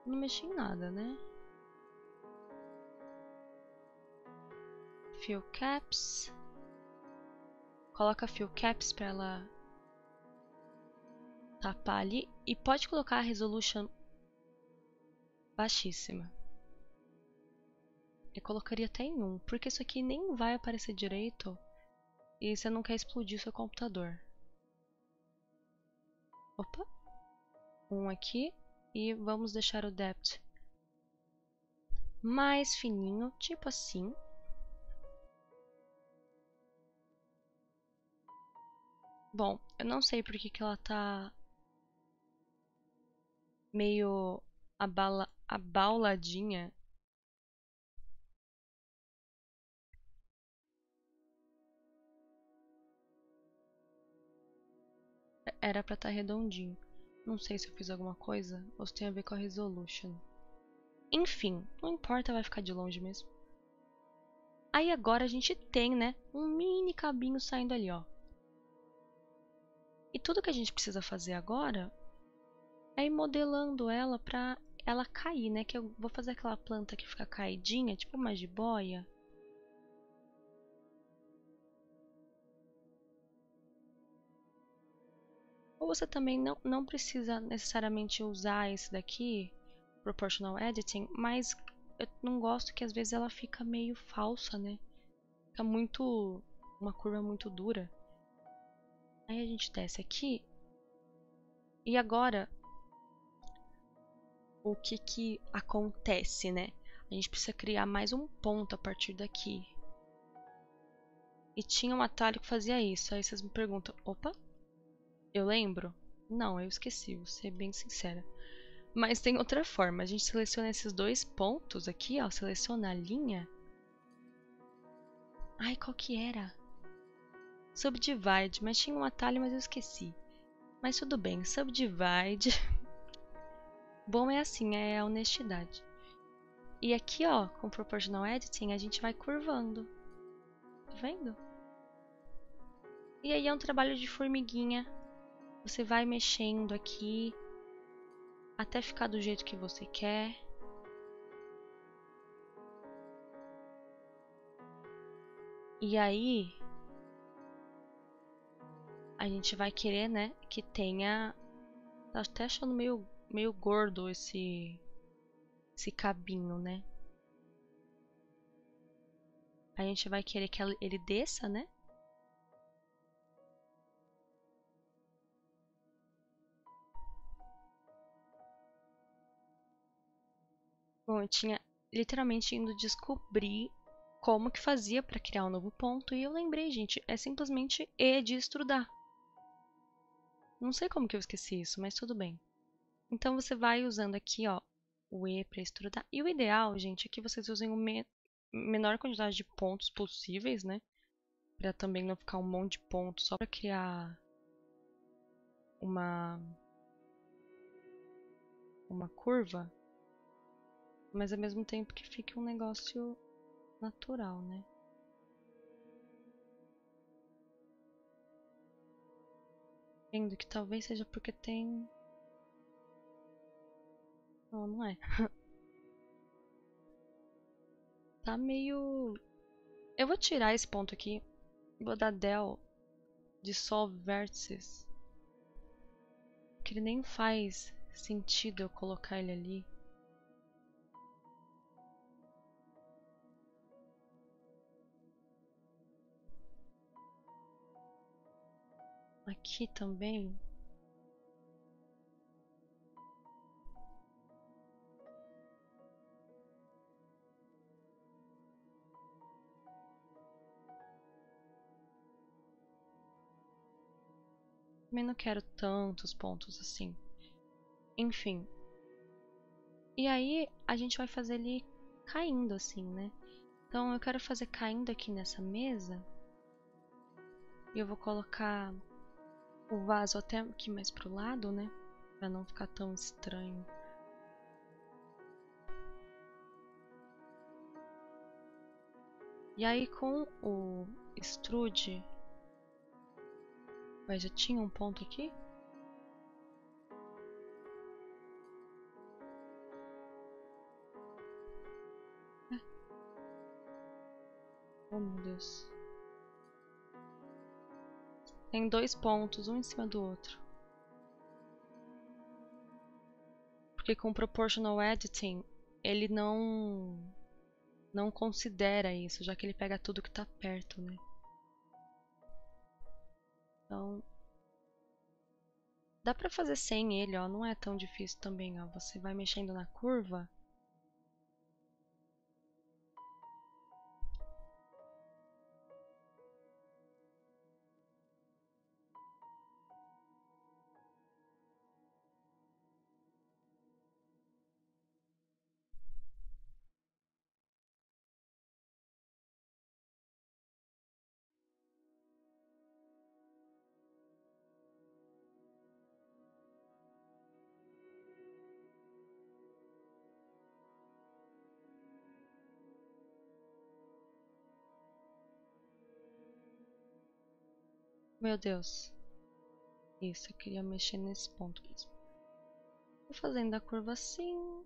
Não mexi em nada, né? Fill caps. Coloca fill caps pra ela tapar ali. E pode colocar a resolution baixíssima. Eu colocaria até em 1, porque isso aqui nem vai aparecer direito e você não quer explodir o seu computador. Opa! 1 aqui e vamos deixar o depth mais fininho, tipo assim. Bom, eu não sei porque que ela tá meio abauladinha. Era pra estar redondinho. Não sei se eu fiz alguma coisa ou se tem a ver com a resolution. Enfim, não importa, vai ficar de longe mesmo. Aí agora a gente tem, né, um mini cabinho saindo ali, ó. E tudo que a gente precisa fazer agora é ir modelando ela pra ela cair, né? Que eu vou fazer aquela planta que fica caidinha, tipo uma jiboia. Ou você também não precisa necessariamente usar esse daqui, Proportional Editing, mas eu não gosto que às vezes ela fica meio falsa, né? Fica muito... uma curva muito dura. Aí a gente desce aqui. E agora, o que que acontece, né? A gente precisa criar mais um ponto a partir daqui. E tinha um atalho que fazia isso. Aí vocês me perguntam, opa, eu lembro? Não, eu esqueci, vou ser bem sincera. Mas tem outra forma. A gente seleciona esses dois pontos aqui, ó. Seleciona a linha. Ai, qual que era? Subdivide, mas tinha um atalho, mas eu esqueci. Mas tudo bem, subdivide. Bom é assim, é a honestidade. E aqui, ó, com Proportional Editing, a gente vai curvando. Tá vendo? E aí é um trabalho de formiguinha. Você vai mexendo aqui até ficar do jeito que você quer. E aí a gente vai querer, né, que tenha... Tá até achando meio gordo esse cabinho, né? A gente vai querer que ele desça, né? Bom, eu tinha literalmente indo descobrir como que fazia para criar um novo ponto e eu lembrei, gente, é simplesmente E de extrudar. Não sei como que eu esqueci isso, mas tudo bem. Então você vai usando aqui, ó, o E para estruturar. E o ideal, gente, é que vocês usem o menor quantidade de pontos possíveis, né? Para também não ficar um monte de pontos só para criar uma curva, mas ao mesmo tempo que fique um negócio natural, né? Vendo que talvez seja porque tem... Não, não é. Tá meio... Eu vou tirar esse ponto aqui. Vou dar del dissolve vértices. Porque ele nem faz sentido eu colocar ele ali. Aqui também. Também não quero tantos pontos assim. Enfim. E aí a gente vai fazer ele caindo assim, né? Então eu quero fazer caindo aqui nessa mesa. E eu vou colocar o vaso até aqui mais pro lado, né? Pra não ficar tão estranho. E aí com o extrude... Mas já tinha um ponto aqui? Oh meu Deus. Tem dois pontos, um em cima do outro. Porque com Proportional Editing, ele não considera isso, já que ele pega tudo que tá perto, né? Então, dá pra fazer sem ele, ó, não é tão difícil também, ó. Você vai mexendo na curva. Meu Deus. Isso, eu queria mexer nesse ponto mesmo. Vou fazendo a curva assim.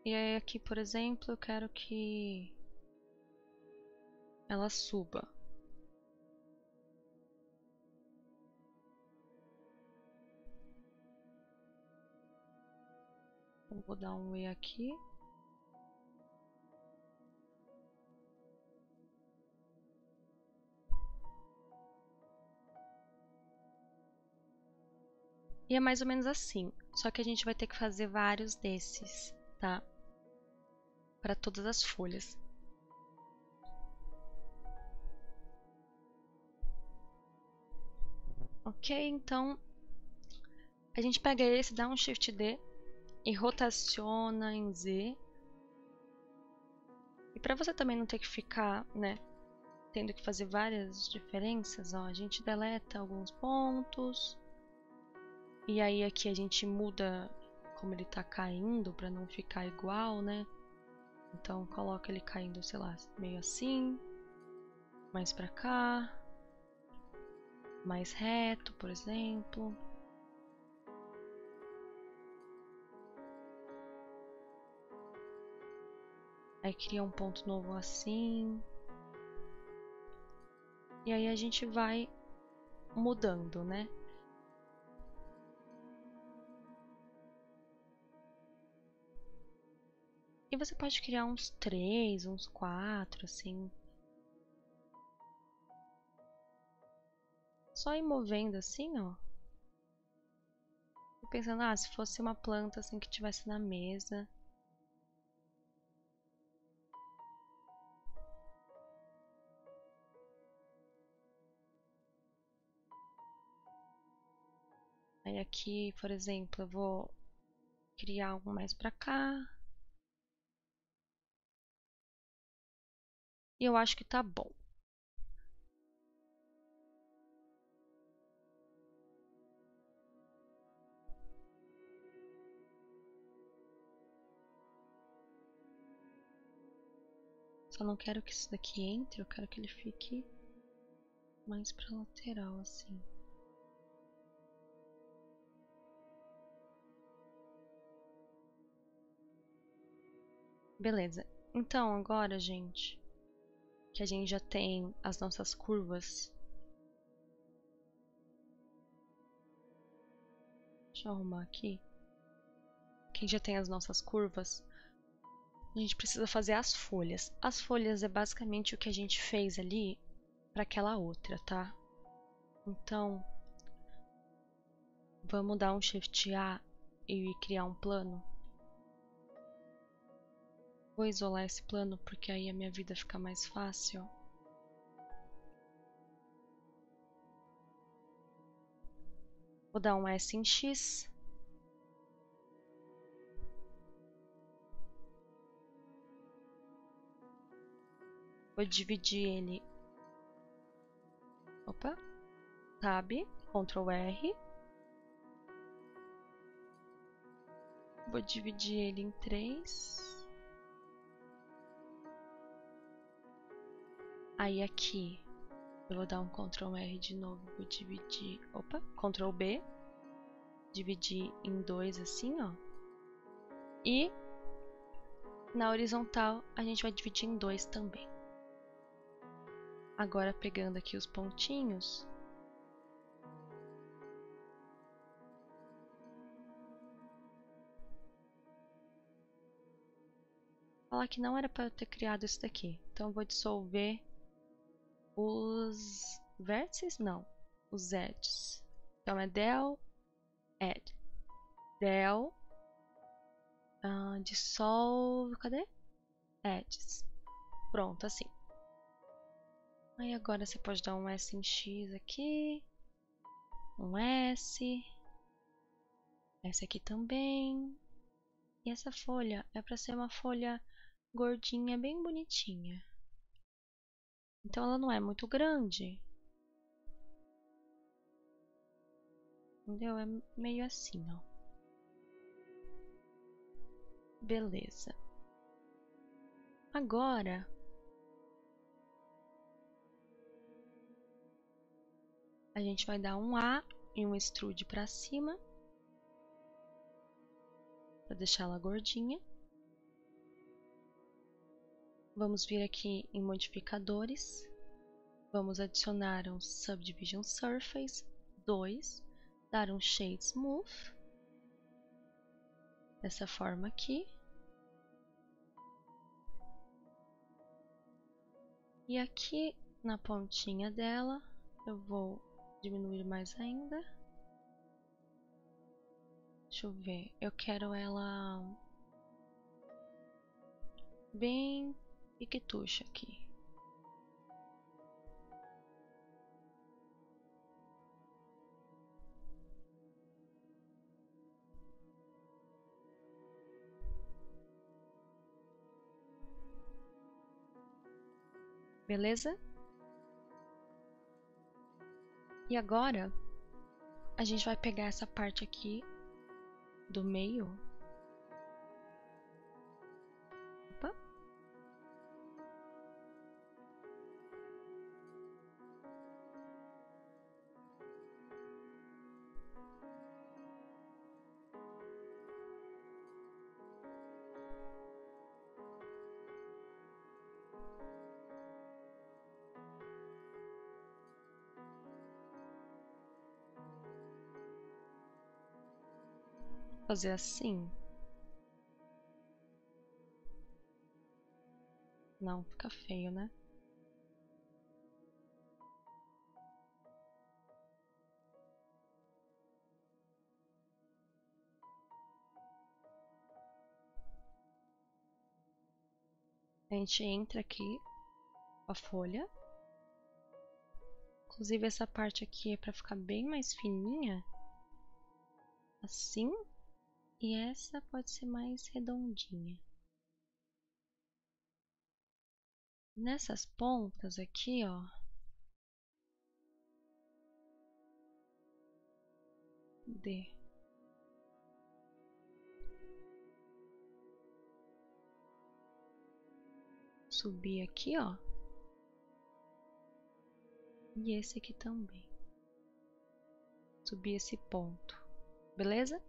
E aí aqui, por exemplo, eu quero que ela suba. Então, vou dar um E aqui. E é mais ou menos assim. Só que a gente vai ter que fazer vários desses, tá? Para todas as folhas. Ok, então a gente pega esse, dá um Shift D e rotaciona em Z. E para você também não ter que ficar, né, tendo que fazer várias diferenças, ó, a gente deleta alguns pontos. E aí aqui a gente muda como ele tá caindo para não ficar igual, né? Então coloca ele caindo, sei lá, meio assim, mais para cá, mais reto, por exemplo. Aí cria um ponto novo assim. E aí a gente vai mudando, né? E você pode criar uns 3, uns 4, assim. Só ir movendo assim, ó. Tô pensando, ah, se fosse uma planta assim que tivesse na mesa. Aí Aí aqui, por exemplo, eu vou criar algo mais pra cá. E eu acho que tá bom. Só não quero que isso daqui entre, eu quero que ele fique mais pra lateral, assim. Beleza. Então, agora, gente, que a gente já tem as nossas curvas. Deixa eu arrumar aqui. Que a gente já tem as nossas curvas. A gente precisa fazer as folhas. As folhas é basicamente o que a gente fez ali para aquela outra, tá? Então, vamos dar um Shift A e criar um plano. Vou isolar esse plano porque aí a minha vida fica mais fácil. Vou dar um S em X. Vou dividir ele. Opa. Tab. Ctrl R. Vou dividir ele em 3. Aí aqui eu vou dar um Ctrl R de novo. Vou dividir. Opa. Ctrl B. Dividir em 2 assim, ó. E na horizontal a gente vai dividir em 2 também. Agora pegando aqui os pontinhos. Falar que não era para eu ter criado isso daqui. Então eu vou dissolver os vértices? Não. Os edges. Então é del, add. Del, dissolve, cadê? Edges. Pronto, assim. Aí agora você pode dar um S em X aqui. Um S. Esse aqui também. E essa folha é para ser uma folha gordinha, bem bonitinha. Então ela não é muito grande. Entendeu? É meio assim, ó. Beleza. Agora a gente vai dar um A e um extrude para cima para deixar ela gordinha. Vamos vir aqui em modificadores. Vamos adicionar um Subdivision Surface 2, dar um Shade Smooth dessa forma aqui. E aqui na pontinha dela eu vou diminuir mais ainda. Deixa eu ver, eu quero ela bem piquetucha aqui. Beleza? E agora a gente vai pegar essa parte aqui do meio. Opa. Fazer assim. Não, fica feio, né? A gente entra aqui com a folha. Inclusive essa parte aqui é para ficar bem mais fininha. assim. E essa pode ser mais redondinha. Nessas pontas aqui, ó. D. Subir aqui, ó. E esse aqui também. Subir esse ponto. Beleza?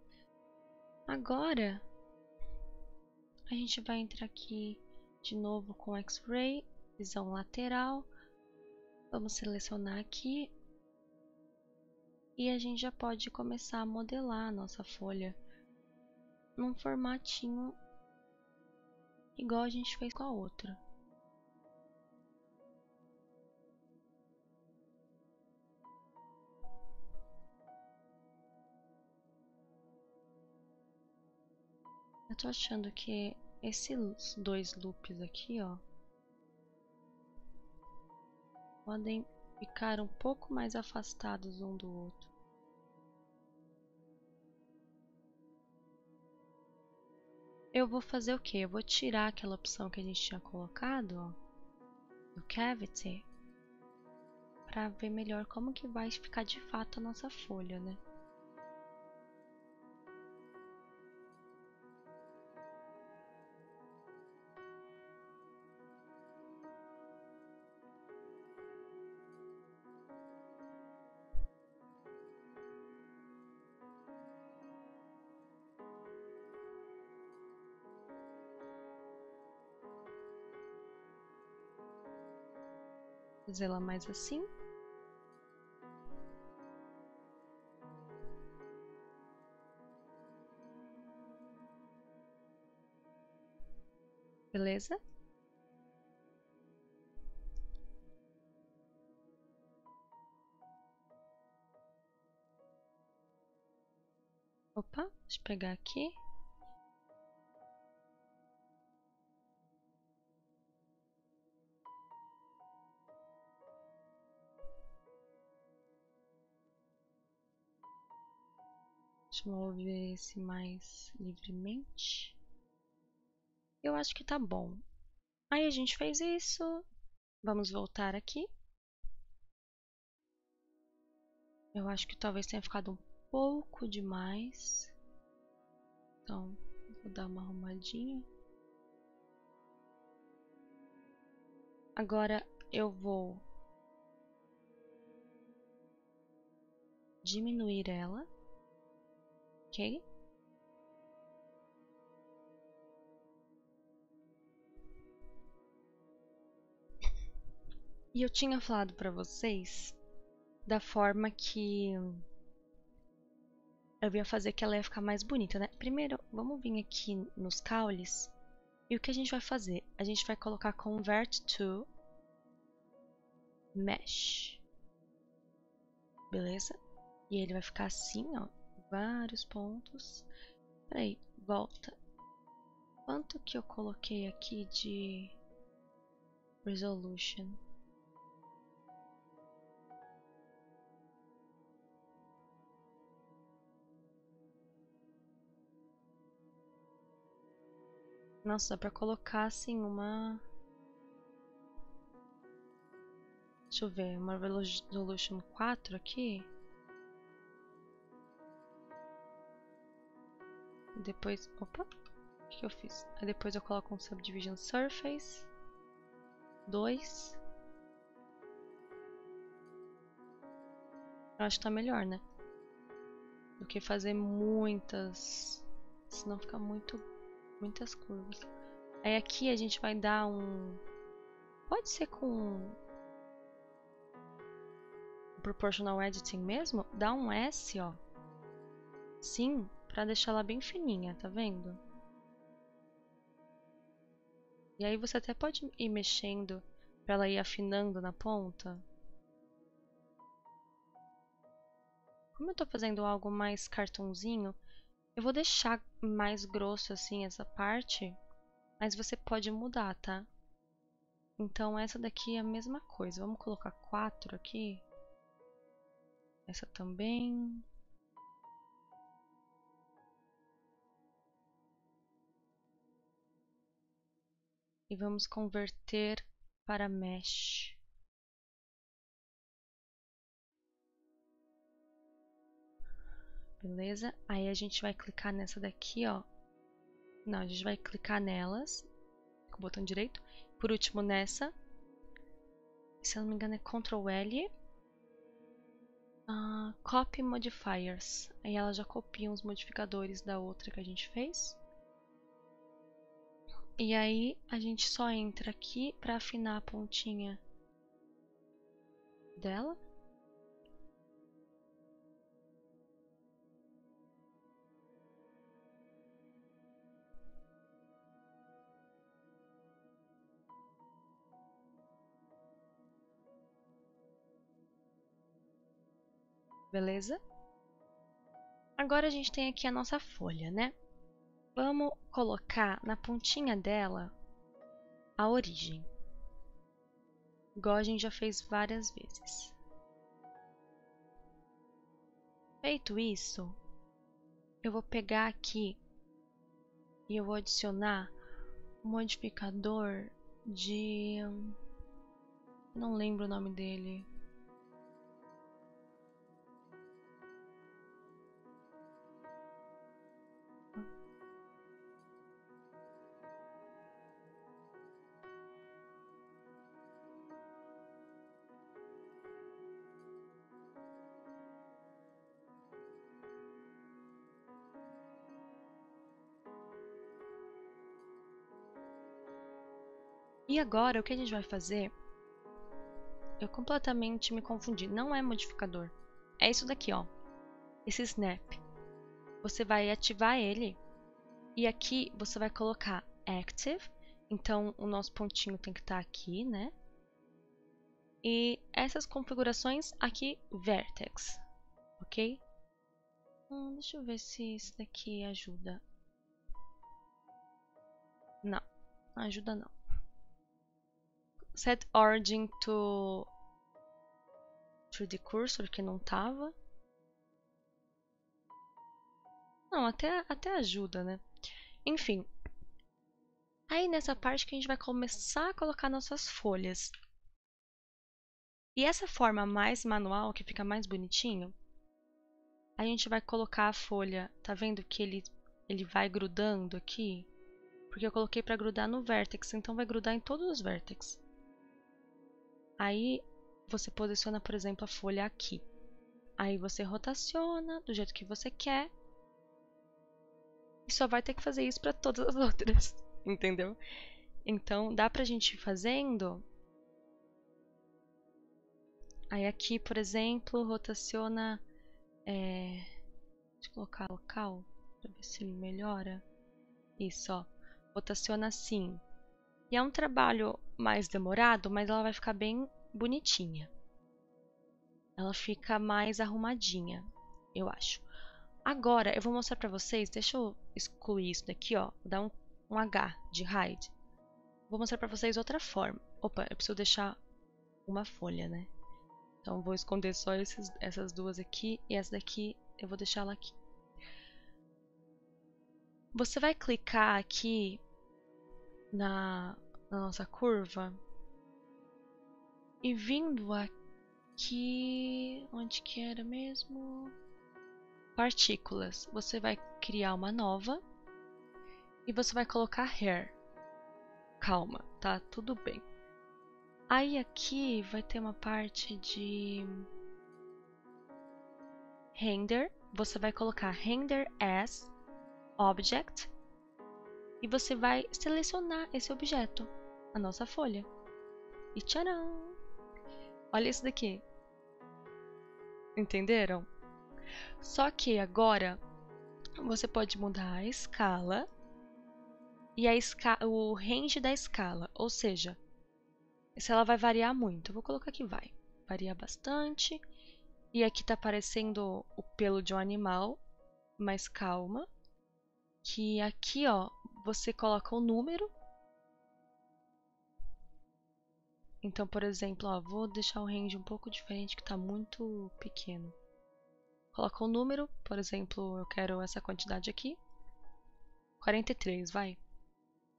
Agora, a gente vai entrar aqui de novo com X-Ray, visão lateral. Vamos selecionar aqui. E a gente já pode começar a modelar a nossa folha num formatinho igual a gente fez com a outra. Eu tô achando que esses dois loops aqui, ó, podem ficar um pouco mais afastados um do outro. Eu vou fazer o quê? Eu vou tirar aquela opção que a gente tinha colocado, ó, do Cavity, para ver melhor como que vai ficar de fato a nossa folha, né? Fazer ela mais assim. Beleza? Opa, deixa eu pegar aqui. Deixa eu mover esse mais livremente. Eu acho que tá bom. Aí a gente fez isso. Vamos voltar aqui. Eu acho que talvez tenha ficado um pouco demais. Então, vou dar uma arrumadinha. Agora eu vou diminuir ela. Ok? E eu tinha falado pra vocês da forma que eu ia fazer que ela ia ficar mais bonita, né? Primeiro, vamos vir aqui nos caules. E o que a gente vai fazer? A gente vai colocar Convert to Mesh. Beleza? E ele vai ficar assim, ó. Vários pontos. Peraí, volta. Quanto que eu coloquei aqui de resolution? Nossa, dá pra colocar assim uma... Deixa eu ver, uma resolution 4 aqui. Depois... Opa! O que eu fiz? Aí depois eu coloco um Subdivision Surface 2. Eu acho que tá melhor, né? Do que fazer muitas... Senão fica muitas curvas. Aí aqui a gente vai dar um... Pode ser com Proportional Editing mesmo? Dá um S, ó. Sim, pra deixar ela bem fininha, tá vendo? E aí você até pode ir mexendo pra ela ir afinando na ponta. Como eu tô fazendo algo mais cartonzinho, eu vou deixar mais grosso assim essa parte, mas você pode mudar, tá? Então essa daqui é a mesma coisa. Vamos colocar 4 aqui. Essa também. e vamos converter para mesh. Beleza? Aí a gente vai clicar nessa daqui, ó. Não, a gente vai clicar nelas com o botão direito. Por último nessa. Se eu não me engano é Ctrl L. Copy Modifiers. Aí ela já copia os modificadores da outra que a gente fez. E aí a gente só entra aqui para afinar a pontinha dela. Beleza? Agora a gente tem aqui a nossa folha, né? Vamos colocar na pontinha dela a origem. Igual a gente já fez várias vezes. Feito isso, eu vou pegar aqui e eu vou adicionar um modificador de... não lembro o nome dele. E agora o que a gente vai fazer? Eu completamente me confundi. Não é modificador. É isso daqui, ó. Esse snap. Você vai ativar ele. E aqui você vai colocar active. Então o nosso pontinho tem que estar aqui, né? E essas configurações aqui, vertex. Ok? Deixa eu ver se isso daqui ajuda. Não, não ajuda não. Set origin to the cursor, que não tava. Não, até ajuda, né? Enfim. Aí nessa parte que a gente vai começar a colocar nossas folhas. E essa forma mais manual, que fica mais bonitinho, a gente vai colocar a folha. Tá vendo que ele vai grudando aqui? Porque eu coloquei para grudar no vértex, então vai grudar em todos os vértices. Aí você posiciona, por exemplo, a folha aqui. Aí você rotaciona do jeito que você quer. E só vai ter que fazer isso para todas as outras, entendeu? Então dá pra gente ir fazendo. Aí aqui, por exemplo, rotaciona. Deixa eu colocar local para ver se ele melhora. Isso, ó. Rotaciona assim. E é um trabalho mais demorado, mas ela vai ficar bem bonitinha. Ela fica mais arrumadinha, eu acho. Agora, eu vou mostrar pra vocês. Deixa eu excluir isso daqui, ó. Vou dar um H de hide. Vou mostrar pra vocês outra forma. Opa, eu preciso deixar uma folha, né? Então, vou esconder só essas duas aqui. E essa daqui, eu vou deixar ela aqui. Você vai clicar aqui na nossa curva. E vindo aqui... Onde que era mesmo? Partículas. Você vai criar uma nova. E você vai colocar hair. Calma, tá tudo bem. Aí aqui vai ter uma parte de render. Você vai colocar render as object. E você vai selecionar esse objeto, a nossa folha. E tcharam! Olha isso daqui. Entenderam? Só que agora você pode mudar a escala e o range da escala. Ou seja, se ela vai variar muito. Eu vou colocar que vai variar bastante. E aqui tá aparecendo o pelo de um animal. Mas calma. Que aqui, ó, você coloca o número. Então, por exemplo, ó, vou deixar o range um pouco diferente, que tá muito pequeno. Coloca o número, por exemplo, eu quero essa quantidade aqui. 43, vai.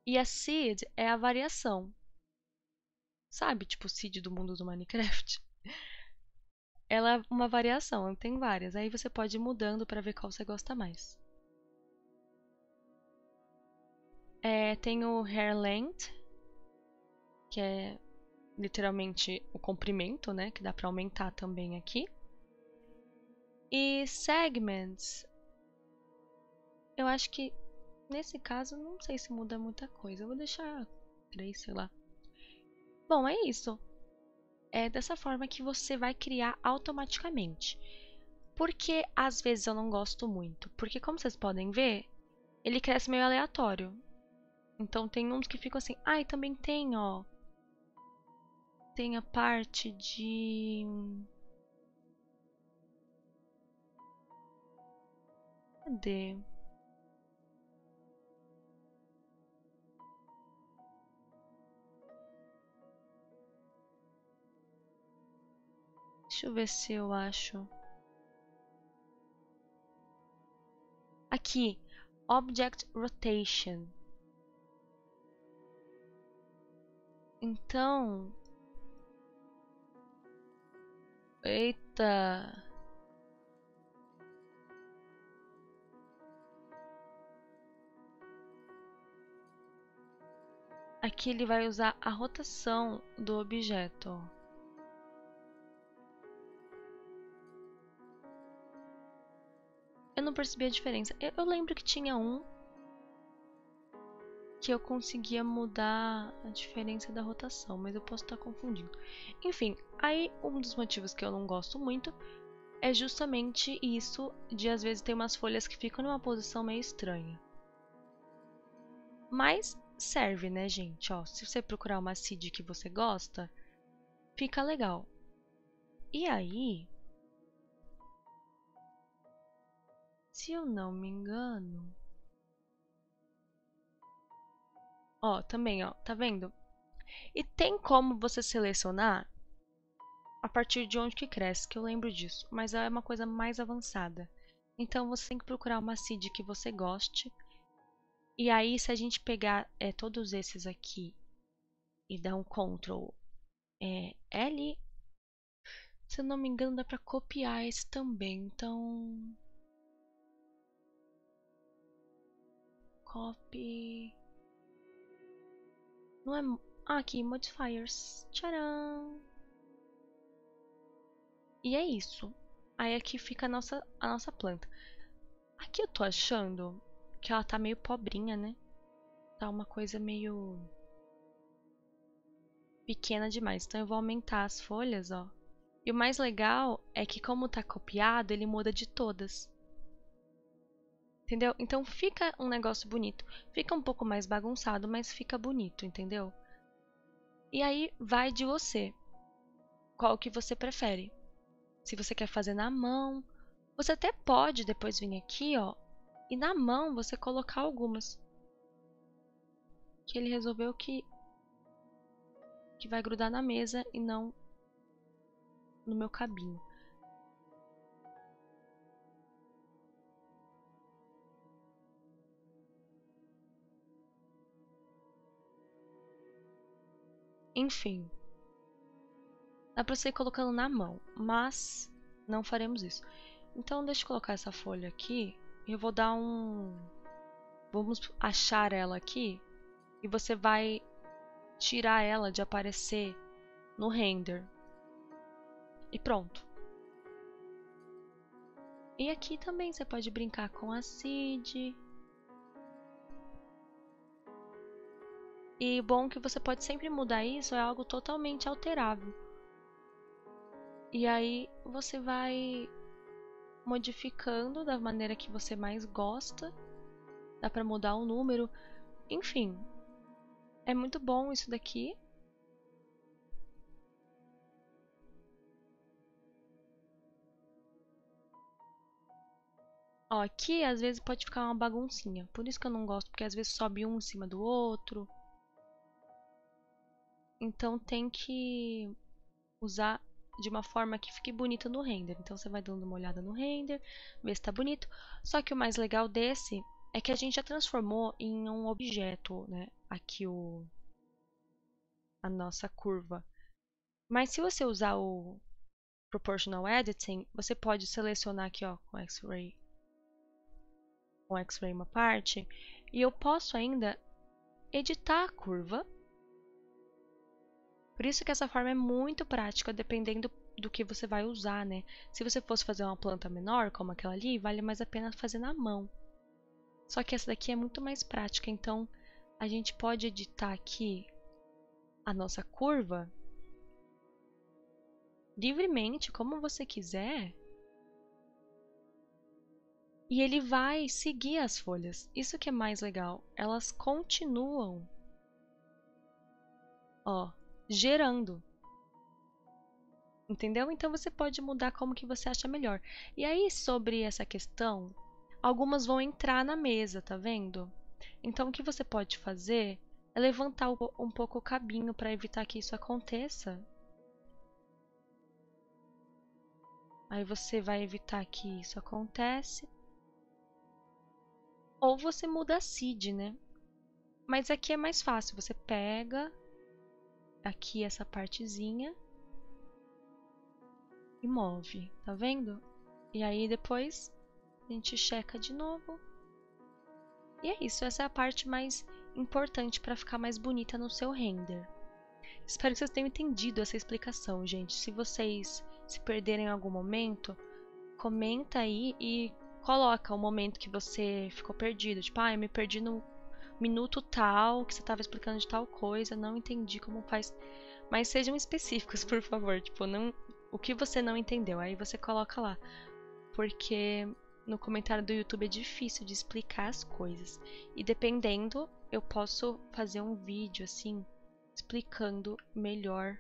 E a seed é a variação. Sabe, tipo o seed do mundo do Minecraft? Ela é uma variação, tem várias. Aí você pode ir mudando para ver qual você gosta mais. Tem o hair length, que é literalmente o comprimento, né? Que dá para aumentar também aqui. E segments, eu acho que nesse caso não sei se muda muita coisa. Eu vou deixar 3, sei lá. Bom, é isso. É dessa forma que você vai criar automaticamente. Por que às vezes eu não gosto muito? Porque como vocês podem ver, ele cresce meio aleatório. Então tem uns que ficam assim. Ah, e também tem, ó. Tem a parte de. Cadê? Deixa eu ver se eu acho. Aqui, Object Rotation. Então. Eita! Aqui ele vai usar a rotação do objeto, ó. Eu não percebi a diferença. Eu lembro que tinha um que eu conseguia mudar a diferença da rotação, mas eu posso estar confundindo. Enfim, aí um dos motivos que eu não gosto muito é justamente isso de às vezes ter umas folhas que ficam numa posição meio estranha. Mas serve, né, gente? Ó, se você procurar uma seed que você gosta, fica legal. E aí, se eu não me engano, ó, também, ó, tá vendo? E tem como você selecionar a partir de onde que cresce, que eu lembro disso, mas é uma coisa mais avançada. Então você tem que procurar uma seed que você goste. E aí, se a gente pegar todos esses aqui e dar um Ctrl L, se eu não me engano, dá pra copiar esse também. Então, copy. Não é. Ah, aqui, modifiers. Tcharam! E é isso. Aí aqui fica a nossa planta. Aqui eu tô achando que ela tá meio pobrinha, né? Tá uma coisa meio pequena demais. Então eu vou aumentar as folhas, ó. E o mais legal é que como tá copiado, ele muda de todas. Entendeu? Então fica um negócio bonito. Fica um pouco mais bagunçado, mas fica bonito, entendeu? E aí vai de você. Qual que você prefere? Se você quer fazer na mão, você até pode depois vir aqui, ó, e na mão você colocar algumas. Que ele resolveu que vai grudar na mesa e não no meu cabinho. Enfim, dá pra você ir colocando na mão, mas não faremos isso. Então deixa eu colocar essa folha aqui e eu vou dar um... Vamos achar ela aqui e você vai tirar ela de aparecer no render. E pronto. E aqui também você pode brincar com a seed. E bom que você pode sempre mudar isso, é algo totalmente alterável. E aí você vai modificando da maneira que você mais gosta. Dá pra mudar o número. Enfim, é muito bom isso daqui. Ó, aqui às vezes pode ficar uma baguncinha. Por isso que eu não gosto, porque às vezes sobe um em cima do outro. Então tem que usar de uma forma que fique bonita no render. Então você vai dando uma olhada no render, ver se tá bonito. Só que o mais legal desse é que a gente já transformou em um objeto, né? Aqui a nossa curva. Mas se você usar o Proportional Editing, você pode selecionar aqui, ó, com X-Ray uma parte, e eu posso ainda editar a curva. Por isso que essa forma é muito prática, dependendo do que você vai usar, né? Se você fosse fazer uma planta menor, como aquela ali, vale mais a pena fazer na mão. Só que essa daqui é muito mais prática, então a gente pode editar aqui a nossa curva livremente, como você quiser. E ele vai seguir as folhas. Isso que é mais legal. Elas continuam, ó, gerando. Entendeu? Então você pode mudar como que você acha melhor. E aí, sobre essa questão, algumas vão entrar na mesa, tá vendo? Então o que você pode fazer é levantar um pouco o cabinho para evitar que isso aconteça. Aí você vai evitar que isso aconteça. Ou você muda a seed, né? Mas aqui é mais fácil. Você pega aqui essa partezinha e move, tá vendo? E aí depois a gente checa de novo. E é isso, essa é a parte mais importante para ficar mais bonita no seu render. Espero que vocês tenham entendido essa explicação, gente. Se vocês se perderem em algum momento, comenta aí e coloca o momento que você ficou perdido. Tipo, eu me perdi no minuto tal, que você estava explicando de tal coisa, não entendi como faz. Mas sejam específicos, por favor. Tipo, não, o que você não entendeu, aí você coloca lá. Porque no comentário do YouTube é difícil de explicar as coisas. E dependendo, eu posso fazer um vídeo assim, explicando melhor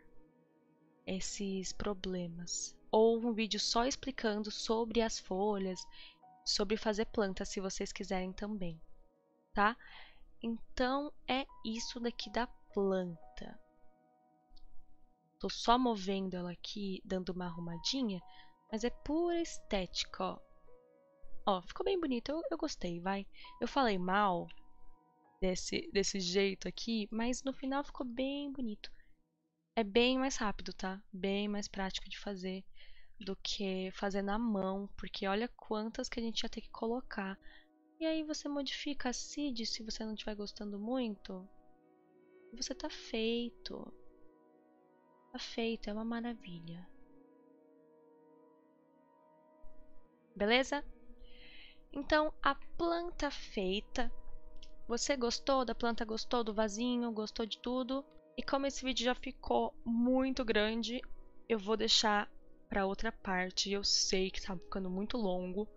esses problemas. Ou um vídeo só explicando sobre as folhas, sobre fazer plantas, se vocês quiserem também, tá? Então é isso daqui da planta. Tô só movendo ela aqui, dando uma arrumadinha, mas é pura estética, ó. Ó, ficou bem bonito, eu gostei, vai. Eu falei mal desse jeito aqui, mas no final ficou bem bonito. É bem mais rápido, tá? Bem mais prático de fazer do que fazer na mão, porque olha quantas que a gente ia ter que colocar. E aí você modifica a seed se você não estiver gostando muito. Você tá feito. Tá feito, é uma maravilha. Beleza? Então, a planta feita. Você gostou da planta? Gostou do vasinho? Gostou de tudo? E como esse vídeo já ficou muito grande, eu vou deixar para outra parte. Eu sei que tá ficando muito longo,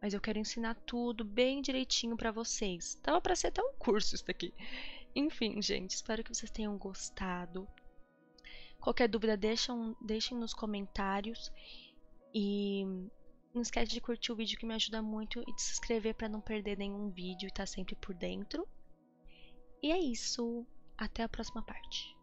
mas eu quero ensinar tudo bem direitinho para vocês. Tava para ser até um curso isso daqui. Enfim, gente, espero que vocês tenham gostado. Qualquer dúvida, deixem nos comentários. E não esquece de curtir o vídeo que me ajuda muito e de se inscrever para não perder nenhum vídeo e estar sempre por dentro. E é isso. Até a próxima parte.